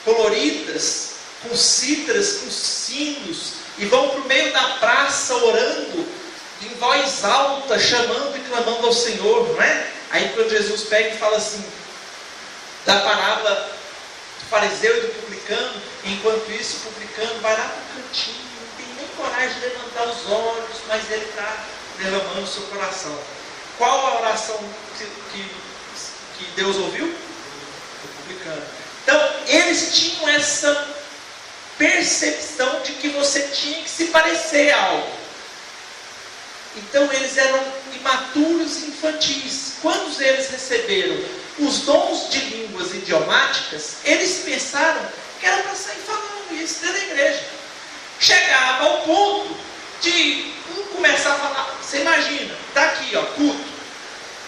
coloridas, com cítras, com sinos, e vão para o meio da praça orando, em voz alta, chamando e clamando ao Senhor, não é? Aí quando Jesus pega e fala assim, da parábola do fariseu e do publicano, enquanto isso o publicano vai lá para o cantinho, não tem nem coragem de levantar os olhos, mas ele está derramando o seu coração. Qual a oração que Deus ouviu? O publicano. Então, eles tinham essa percepção de que você tinha que se parecer a algo. Então, eles eram imaturos e infantis. Quando eles receberam os dons de línguas idiomáticas, eles pensaram que era para sair falando isso dentro da igreja. Chegava ao ponto de um começar a falar. Você imagina, está aqui, ó, culto.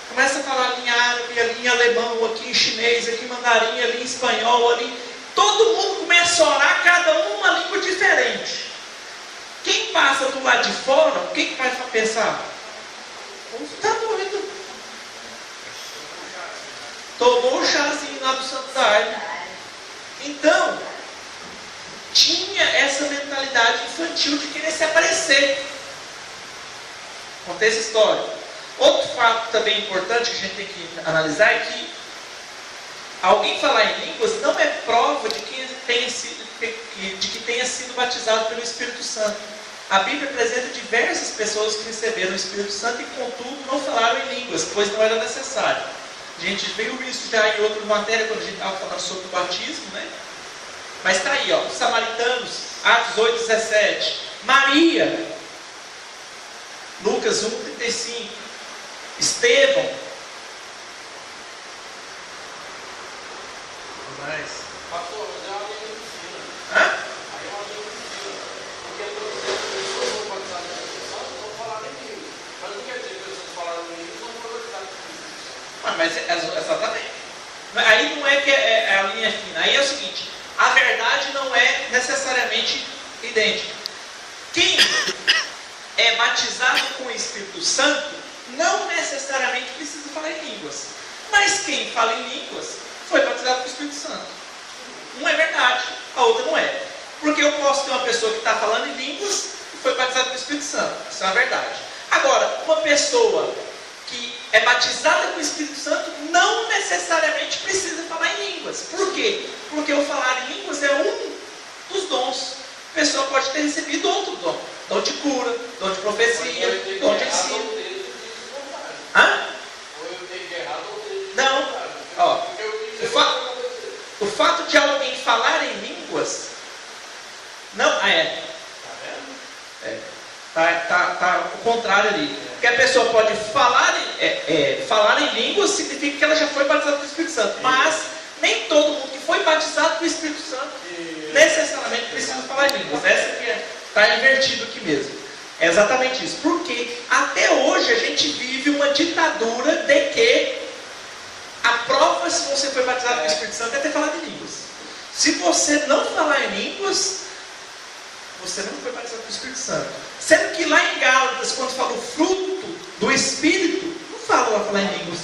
Começa a falar ali em árabe, ali em alemão, aqui em chinês, aqui em mandarim, ali em espanhol, ali. Todo mundo começa a orar, cada um uma língua diferente. Quem passa do lado de fora, o que vai pensar? Está doido. Tomou o chazinho lá do Santo Daime. Então, tinha essa mentalidade infantil de querer se aparecer. Contei essa história. Outro fato também importante que a gente tem que analisar é que alguém falar em línguas não é prova de que tenha sido batizado pelo Espírito Santo. A Bíblia apresenta diversas pessoas que receberam o Espírito Santo e, contudo, não falaram em línguas, pois não era necessário. A gente viu isso já em outra matéria, quando a gente estava falando sobre o batismo, né? Mas está aí, ó, os samaritanos, Atos 8:17. Maria, Lucas 1:35. Estevão. Mais. Pastor, mas é uma língua de ensino. Hã? Aí é uma língua de ensino. Porque as pessoas vão batizar na pessoa, não vão falar nem língua. Mas não quer dizer que as pessoas falaram mas exatamente. Aí não é que é a linha fina. Aí é o seguinte, a verdade não é necessariamente idêntica. Quem é batizado com o Espírito Santo não necessariamente precisa falar em línguas. Mas quem fala em línguas foi batizado com o Espírito Santo. Uma é verdade, a outra não é. Porque eu posso ter uma pessoa que está falando em línguas e foi batizada com o Espírito Santo. Isso é uma verdade. Agora, uma pessoa que é batizada com o Espírito Santo não necessariamente precisa falar em línguas. Por quê? Porque o falar em línguas é um dos dons. A pessoa pode ter recebido outro dom. Dom de cura, dom de profecia, dom de ensino. Hã? Não. Ó, o fato de alguém falar em línguas não tá o contrário ali. Porque a pessoa pode falar em línguas significa que ela já foi batizada com o Espírito Santo. Mas nem todo mundo que foi batizado com o Espírito Santo necessariamente precisa falar em línguas. Essa que está invertido aqui mesmo. É exatamente isso. Porque até hoje a gente vive uma ditadura de que a prova se você foi batizado com o Espírito Santo é ter falado em línguas. Se você não falar em línguas, você não foi batizado com o Espírito Santo. Sendo que lá em Gálatas, quando fala o fruto do Espírito, não fala lá falar em línguas.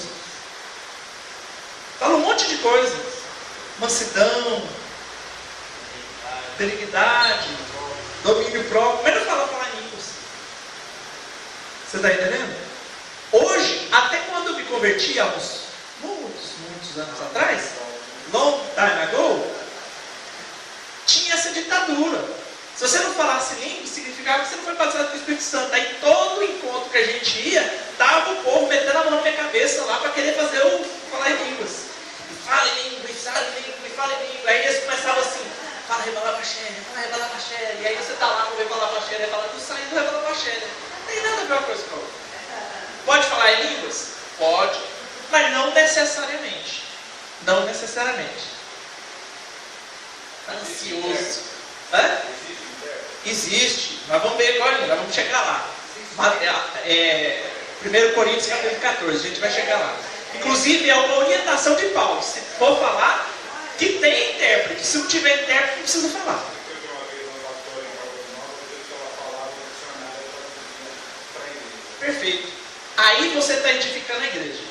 Fala um monte de coisas. Mansidão, benignidade, domínio próprio, mas não fala falar em línguas. Você está entendendo? Hoje, até quando eu me converti há uns muitos anos atrás, long time ago, tinha essa ditadura. Se você não falasse língua, significava que você não foi batizado com o Espírito Santo. Aí todo encontro que a gente ia, estava o povo metendo a mão na minha cabeça lá para querer fazer eu falar em línguas. E fala em língua, e fala em língua, e fala em língua. Aí eles começavam assim, fala rebalabaxéria, fala rebalabaxéria. E aí você está lá no rebalabaxéria, fala do saindo do rebalabaxéria. Não tem nada a ver uma coisa com a outra. Pode falar em línguas? Pode. Mas não necessariamente. Não necessariamente. Ansioso. Hã? Existe. Nós vamos ver agora, nós vamos chegar lá. 1 Coríntios capítulo 14, a gente vai chegar lá. Inclusive é uma orientação de Paulo. Se for falar, que tem intérprete. Se não tiver intérprete, não precisa falar. Perfeito. Aí você está edificando a igreja.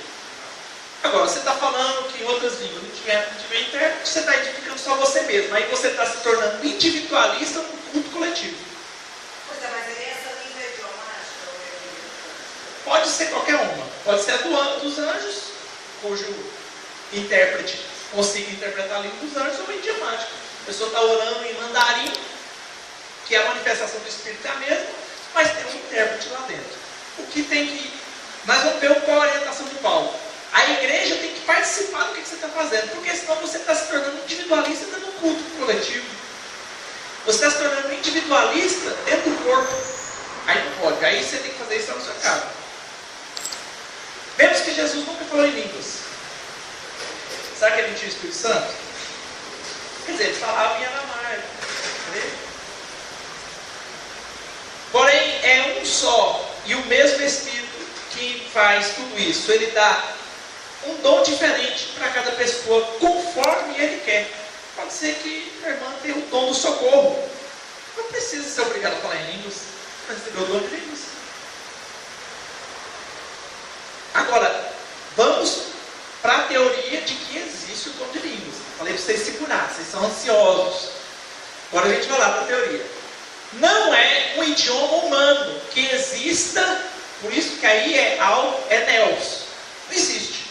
Agora, você está falando que em outras línguas não tiver intérprete, você está edificando só você mesmo. Aí você está se tornando individualista no culto coletivo. Pois é, mas aí essa língua é idiomática ou é? Pode ser qualquer uma. Pode ser a dos anjos, cujo intérprete consiga interpretar a língua dos anjos, ou idiomática. A pessoa está orando em mandarim, que é a manifestação do Espírito é a mesma, mas tem um intérprete lá dentro. O que tem que... Nós vamos ver qual a orientação de Paulo. A igreja tem que participar do que você está fazendo, porque senão você está se tornando individualista dentro do culto coletivo. Você está se tornando individualista dentro do corpo. Aí não pode, aí você tem que fazer isso na sua casa. Vemos que Jesus nunca falou em línguas. Será que ele não tinha o Espírito Santo? Quer dizer, ele falava em aramaico. Porém, é um só e o mesmo Espírito que faz tudo isso. Ele dá um dom diferente para cada pessoa, conforme ele quer. Pode ser que a irmã tenha o dom do socorro. Não precisa ser obrigado a falar em línguas, mas receber o dom de línguas. Agora, vamos para a teoria de que existe o dom de línguas. Falei para vocês segurar, vocês são ansiosos. Agora a gente vai lá para a teoria. Não é um idioma humano que exista, por isso que aí é neos. Não existe.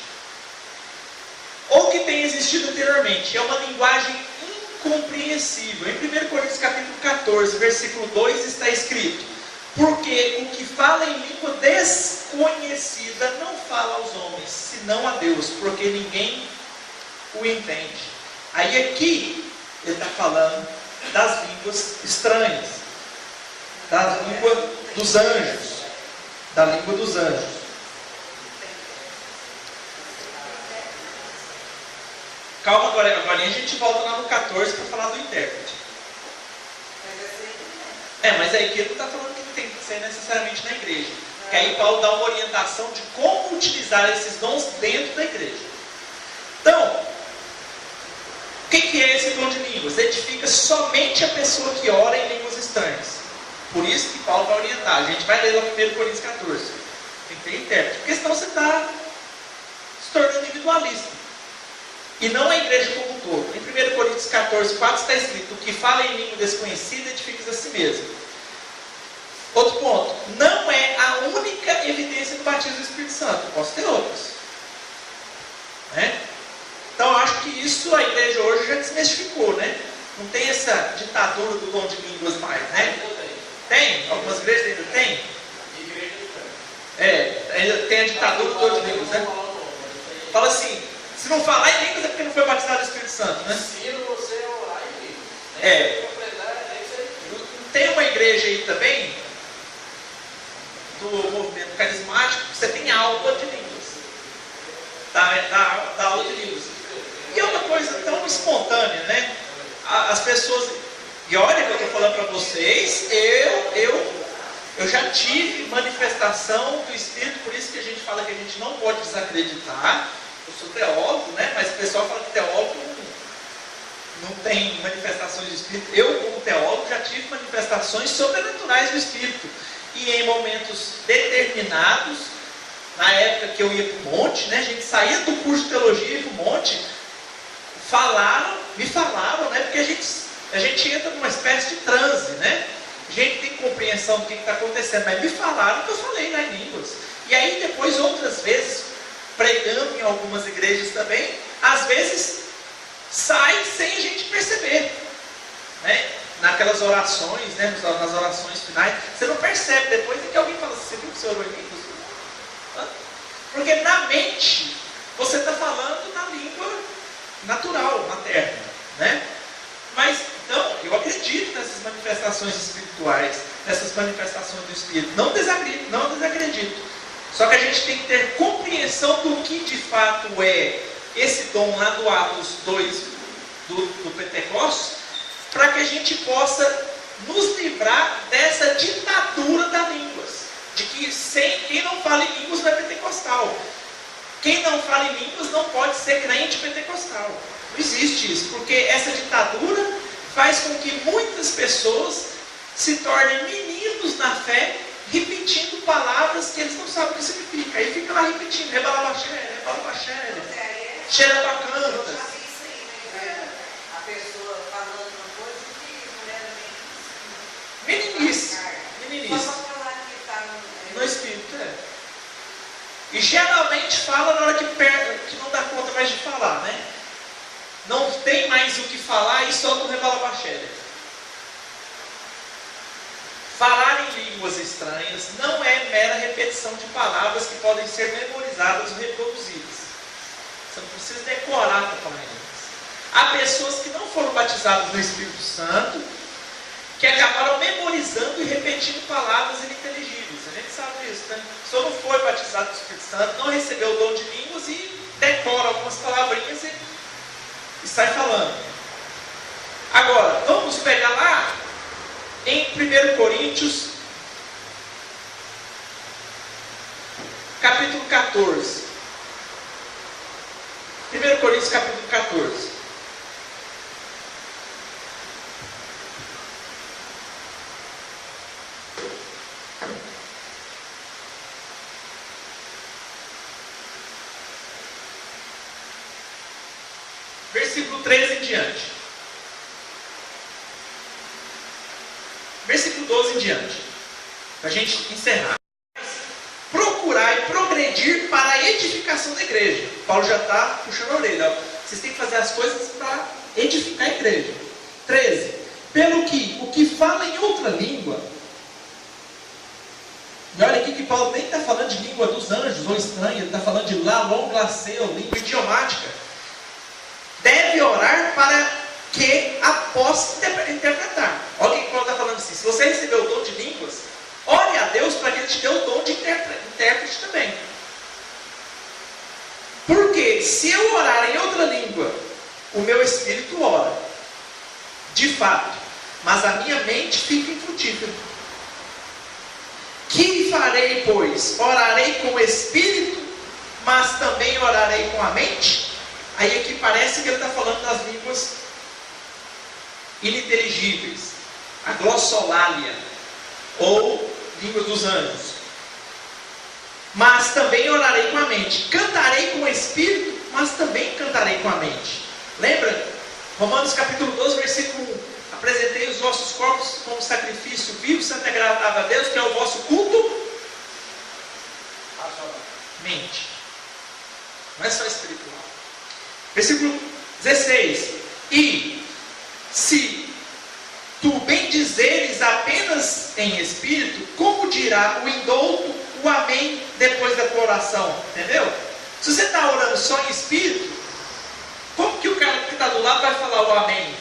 Ou que tenha existido anteriormente. É uma linguagem incompreensível. Em 1 Coríntios capítulo 14, versículo 2 está escrito: porque o que fala em língua desconhecida não fala aos homens, senão a Deus, porque ninguém o entende. Aí aqui ele está falando das línguas estranhas, da língua dos anjos, da língua dos anjos. Calma, agora a gente volta lá no 14 para falar do intérprete. Mas Mas aí que ele não está falando que tem que ser necessariamente na igreja. Que aí Paulo dá uma orientação de como utilizar esses dons dentro da igreja. Então, o que é esse dom de línguas? Edifica somente a pessoa que ora em línguas estranhas. Por isso que Paulo vai orientar. A gente vai ler lá 1 Coríntios 14. Tem que ter intérprete. Porque senão você está se tornando individualista. E não a igreja como um todo. Em 1 Coríntios 14, 4 está escrito: o que fala em língua desconhecida edifica a si mesmo. Outro ponto. Não é a única evidência do batismo do Espírito Santo. Posso ter outras. Né? Então eu acho que isso a igreja hoje já desmistificou, né? Não tem essa ditadura do dom de línguas mais, né? Tem? Algumas igrejas ainda tem? Ainda tem a ditadura do dom de línguas, né? Fala assim, se não falar em línguas é porque não foi batizado no Espírito Santo, né? Ensina você a orar em línguas. Tem uma igreja aí também, do movimento carismático, que você tem aula de línguas. Dá aula de línguas. E é uma coisa tão espontânea, né? As pessoas... E olha que eu estou falando para vocês, eu já tive manifestação do Espírito, por isso que a gente fala que a gente não pode desacreditar. Eu sou teólogo, né? Mas o pessoal fala que teólogo não tem manifestações do Espírito. Eu, como teólogo, já tive manifestações sobrenaturais do Espírito. E em momentos determinados, na época que eu ia para o monte, né? A gente saía do curso de teologia e ia para o monte, me falaram, né? Porque a gente entra numa espécie de transe, né? A gente tem compreensão do que está acontecendo, mas me falaram que eu falei lá em línguas. E aí depois, outras vezes, pregando em algumas igrejas também, às vezes sai sem a gente perceber, né? Naquelas orações, né? Nas orações finais, você não percebe, depois é que alguém fala assim: você viu que você orou em línguas? Porque na mente você está falando na língua natural, materna, né? Mas, então, eu acredito nessas manifestações espirituais, nessas manifestações do Espírito. Não desacredito. Só que a gente tem que ter compreensão do que de fato é esse dom lá do Atos 2 do Pentecostes, para que a gente possa nos livrar dessa ditadura das línguas. De que quem não fala em línguas não é pentecostal. Quem não fala em línguas não pode ser crente pentecostal. Não existe isso, porque essa ditadura faz com que muitas pessoas se tornem meninos na fé, repetindo palavras que eles não sabem o que significa. Aí fica lá repetindo, rebalabaxere, cheira bacana. Eu já vi isso aí, né? A pessoa falando uma coisa que não era Meninice. Só para falar que está No Espírito, E geralmente fala na hora que não dá conta mais de falar, né? Não tem mais o que falar e só no rebalabaxere. Falar em línguas estranhas não é mera repetição de palavras que podem ser memorizadas ou reproduzidas. Você não precisa decorar para falar em línguas. Há pessoas que não foram batizadas no Espírito Santo, que acabaram memorizando e repetindo palavras ininteligíveis. A gente sabe disso, né? A pessoa não foi batizada no Espírito Santo, não recebeu o dom de línguas e decora algumas palavrinhas e sai falando. Agora, vamos pegar lá em 1 Coríntios, capítulo 14. 1 Coríntios, capítulo 14. Versículo 13 em diante. Versículo 12 em diante. Para a gente encerrar. Procurar e progredir para a edificação da igreja. Paulo já está puxando a orelha. Vocês têm que fazer as coisas para edificar a igreja. 13. Pelo que o que fala em outra língua. E olha aqui que Paulo nem está falando de língua dos anjos ou estranha. Ele está falando de lalong, laceu, língua idiomática. Deve orar para que a possa interpretar. Olha o que Paulo está falando assim. Se você recebeu o dom de línguas, ore a Deus para que Ele te dê o dom de intérprete também. Porque se eu orar em outra língua, o meu espírito ora, de fato, mas a minha mente fica infrutífera. Que farei, pois? Orarei com o espírito, mas também orarei com a mente? Aí aqui parece que ele está falando das línguas ininteligíveis, a glossolalia, ou língua dos anjos. Mas também orarei com a mente. Cantarei com o espírito, mas também cantarei com a mente. Lembra? Romanos capítulo 12, versículo 1. Apresentei os vossos corpos como sacrifício vivo, santo e agradável a Deus, que é o vosso culto. Mente. Não é só espiritual. Versículo 16. E se tu bendizeres apenas em espírito, como dirá o indouto o amém depois da tua oração? Entendeu? Se você está orando só em espírito, como que o cara que está do lado vai falar o amém?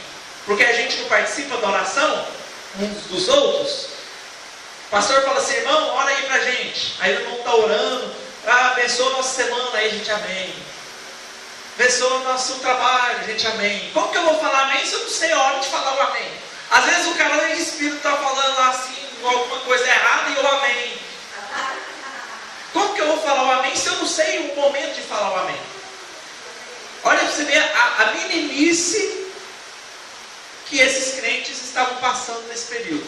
Porque a gente não participa da oração uns dos outros. O pastor fala assim: irmão, ora aí pra gente. Aí o irmão está orando, abençoa a nossa semana, aí a gente amém. Abençoa o nosso trabalho, a gente amém. Como que eu vou falar amém se eu não sei a hora de falar o amém? Às vezes o cara em espírito está falando assim, alguma coisa errada, e o amém. Como que eu vou falar o amém se eu não sei o momento de falar o amém? Olha para você ver a meninice que esses crentes estavam passando nesse período.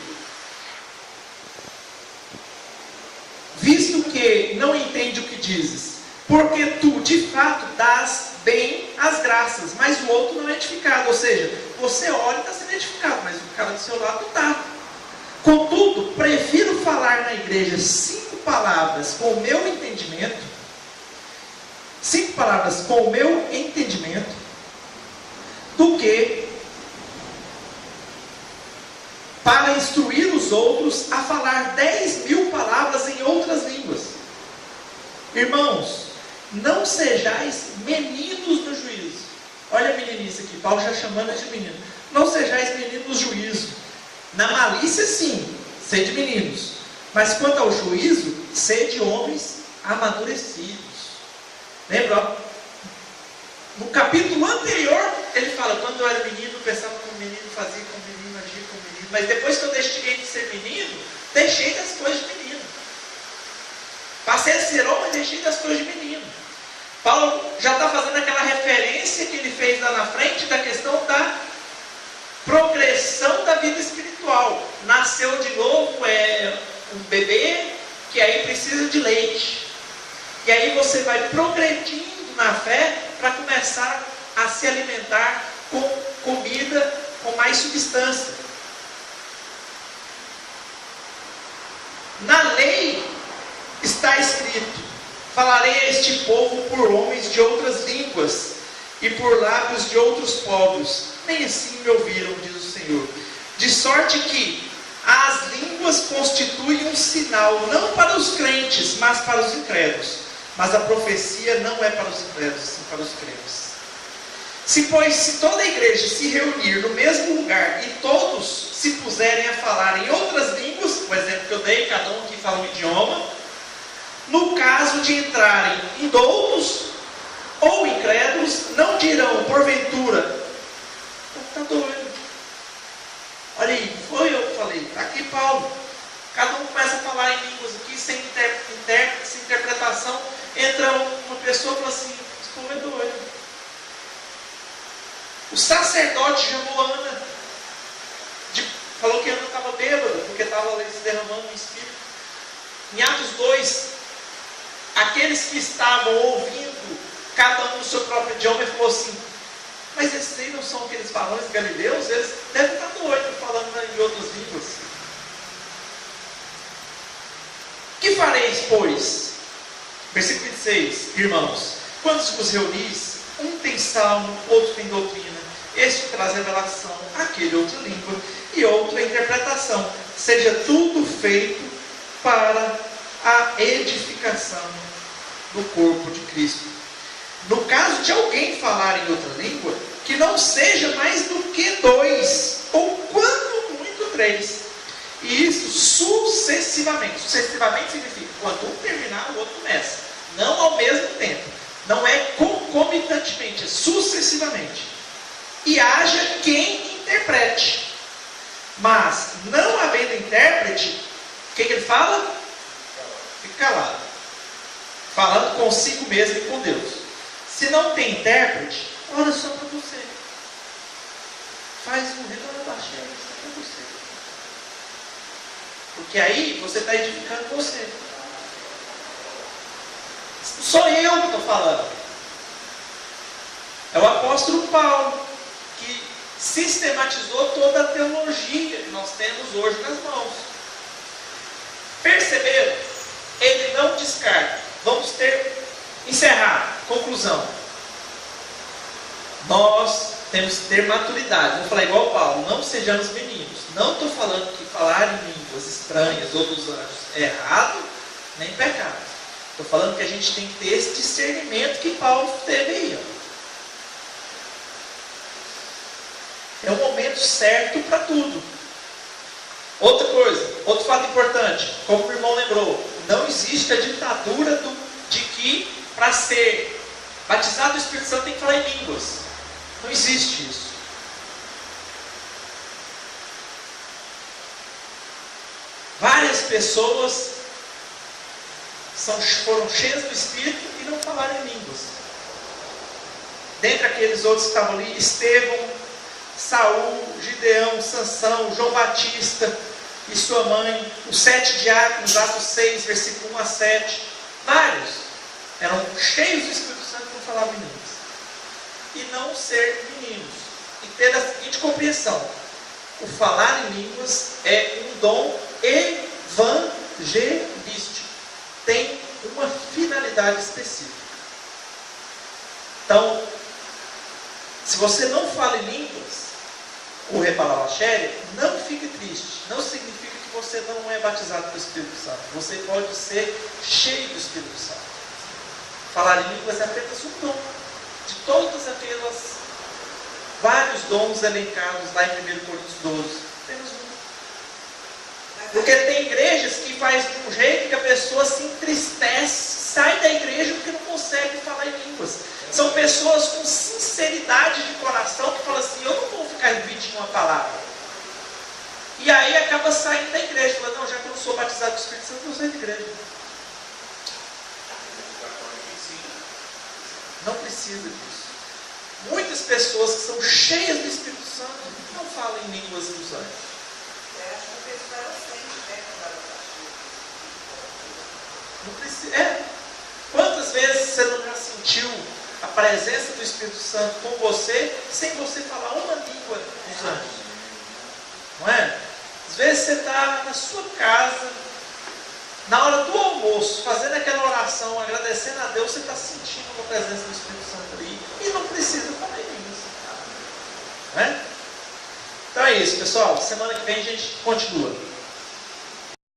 Visto que não entende o que dizes, porque tu de fato dás bem as graças, mas o outro não é edificado. Ou seja, você olha e está sendo edificado, mas o cara do seu lado não está. Contudo, prefiro falar na igreja 5 palavras com o meu entendimento, 5 palavras com o meu entendimento, do que para instruir os outros a falar 10.000 palavras em outras línguas. Irmãos, não sejais meninos no juízo. Olha a meninice aqui, Paulo já chamando de menino. Não sejais meninos no juízo. Na malícia sim, sede meninos. Mas quanto ao juízo, sede homens amadurecidos. Lembra? No capítulo anterior, ele fala: quando eu era menino, pensava como menino, fazia como menino, agia como menino. Mas depois que eu deixei de ser menino, deixei das coisas de menino. Passei a ser homem, deixei das coisas de menino. Paulo já está fazendo aquela referência que ele fez lá na frente da questão da progressão da vida espiritual. Nasceu de novo, é um bebê que aí precisa de leite. E aí você vai progredindo na fé para começar a se alimentar com comida com mais substância. Na lei está escrito: falarei a este povo por homens de outras línguas e por lábios de outros povos. Nem assim me ouviram, diz o Senhor. De sorte que as línguas constituem um sinal, não para os crentes, mas para os incrédulos. Mas a profecia não é para os incrédulos, sim para os crentes. Se toda a igreja se reunir no mesmo lugar e todos se puserem a falar em outras línguas, o exemplo que eu dei, cada um aqui fala um idioma, no caso de entrarem indoutos ou incrédulos, não dirão porventura: está doido. Olha aí, foi eu que falei, está aqui Paulo. Cada um começa a falar em línguas aqui, sem intérprete, sem interpretação. Entra uma pessoa e fala assim: esse povo é doido. O sacerdote chamou Ana, falou que Ana estava bêbada, porque estava se derramando no Espírito. Em Atos 2, aqueles que estavam ouvindo, cada um no seu próprio idioma, ele falou assim: mas esses aí não são aqueles varões galileus? Eles devem estar doidos falando em outras línguas. Que fareis, pois? Versículo 26, irmãos: quando vos reunis, um tem salmo, outro tem doutrina, este traz revelação, aquele outra língua, e outro a interpretação. Seja tudo feito para a edificação do corpo de Cristo. No caso de alguém falar em outra língua, que não seja mais do que 2, ou quando muito 3. E isso sucessivamente. Sucessivamente significa quando um terminar, o outro começa. Não ao mesmo tempo. Não é concomitantemente, é sucessivamente. E haja quem interprete. Mas, não havendo intérprete, o que ele fala? Fique calado. Falando consigo mesmo e com Deus. Se não tem intérprete, ora só para você. Faz um retorno da cheia só para você. Porque aí você está edificando você. Não sou eu que estou falando. É o apóstolo Paulo que sistematizou toda a teologia que nós temos hoje nas mãos. Perceberam? Ele não descarta. Vamos encerrar. Conclusão. Nós temos que ter maturidade. Vou falar igual Paulo. Não sejamos meninos. Não estou falando que falar em línguas estranhas ou dos anjos é errado, nem pecado. Estou falando que a gente tem que ter esse discernimento que Paulo teve aí. É o momento certo para tudo. Outra coisa, outro fato importante, como o irmão lembrou, não existe a ditadura de que para ser batizado do Espírito Santo tem que falar em línguas. Não existe isso. Várias pessoas foram cheias do Espírito e não falaram em línguas. Dentre aqueles outros que estavam ali, Estevão, Saul, Gideão, Sansão, João Batista e sua mãe, os 7 diáconos, Atos 6, versículo 1 a 7, vários eram cheios do Espírito Santo e não falavam em línguas. E não ser meninos. E ter a seguinte compreensão: o falar em línguas é um dom evangelístico. Tem uma finalidade específica. Então, se você não fala em línguas, o repalavachere, não fique triste. Não significa que você não é batizado pelo Espírito Santo. Você pode ser cheio do Espírito Santo. Falar em línguas é apenas um dom. De todos aqueles vários dons elencados lá em 1 Coríntios 12. Apenas um. Porque tem igrejas que faz de um jeito que a pessoa se entristece, sai da igreja porque não consegue falar em línguas. São pessoas com sinceridade de coração que falam assim: eu não vou ficar repetindo uma palavra. E aí acaba saindo da igreja. Fala: não, já que eu não sou batizado do Espírito Santo, eu não saio da igreja. Não precisa disso. Muitas pessoas que são cheias do Espírito Santo não falam em línguas dos anjos. Não precisa. Quantas vezes você não já sentiu a presença do Espírito Santo com você, sem você falar uma língua dos anjos? Não é? Às vezes você está na sua casa, na hora do almoço, fazendo aquela oração, agradecendo a Deus, você está sentindo a presença do Espírito Santo ali, e não precisa falar em línguas. Não é? Então é isso, pessoal. Semana que vem a gente continua.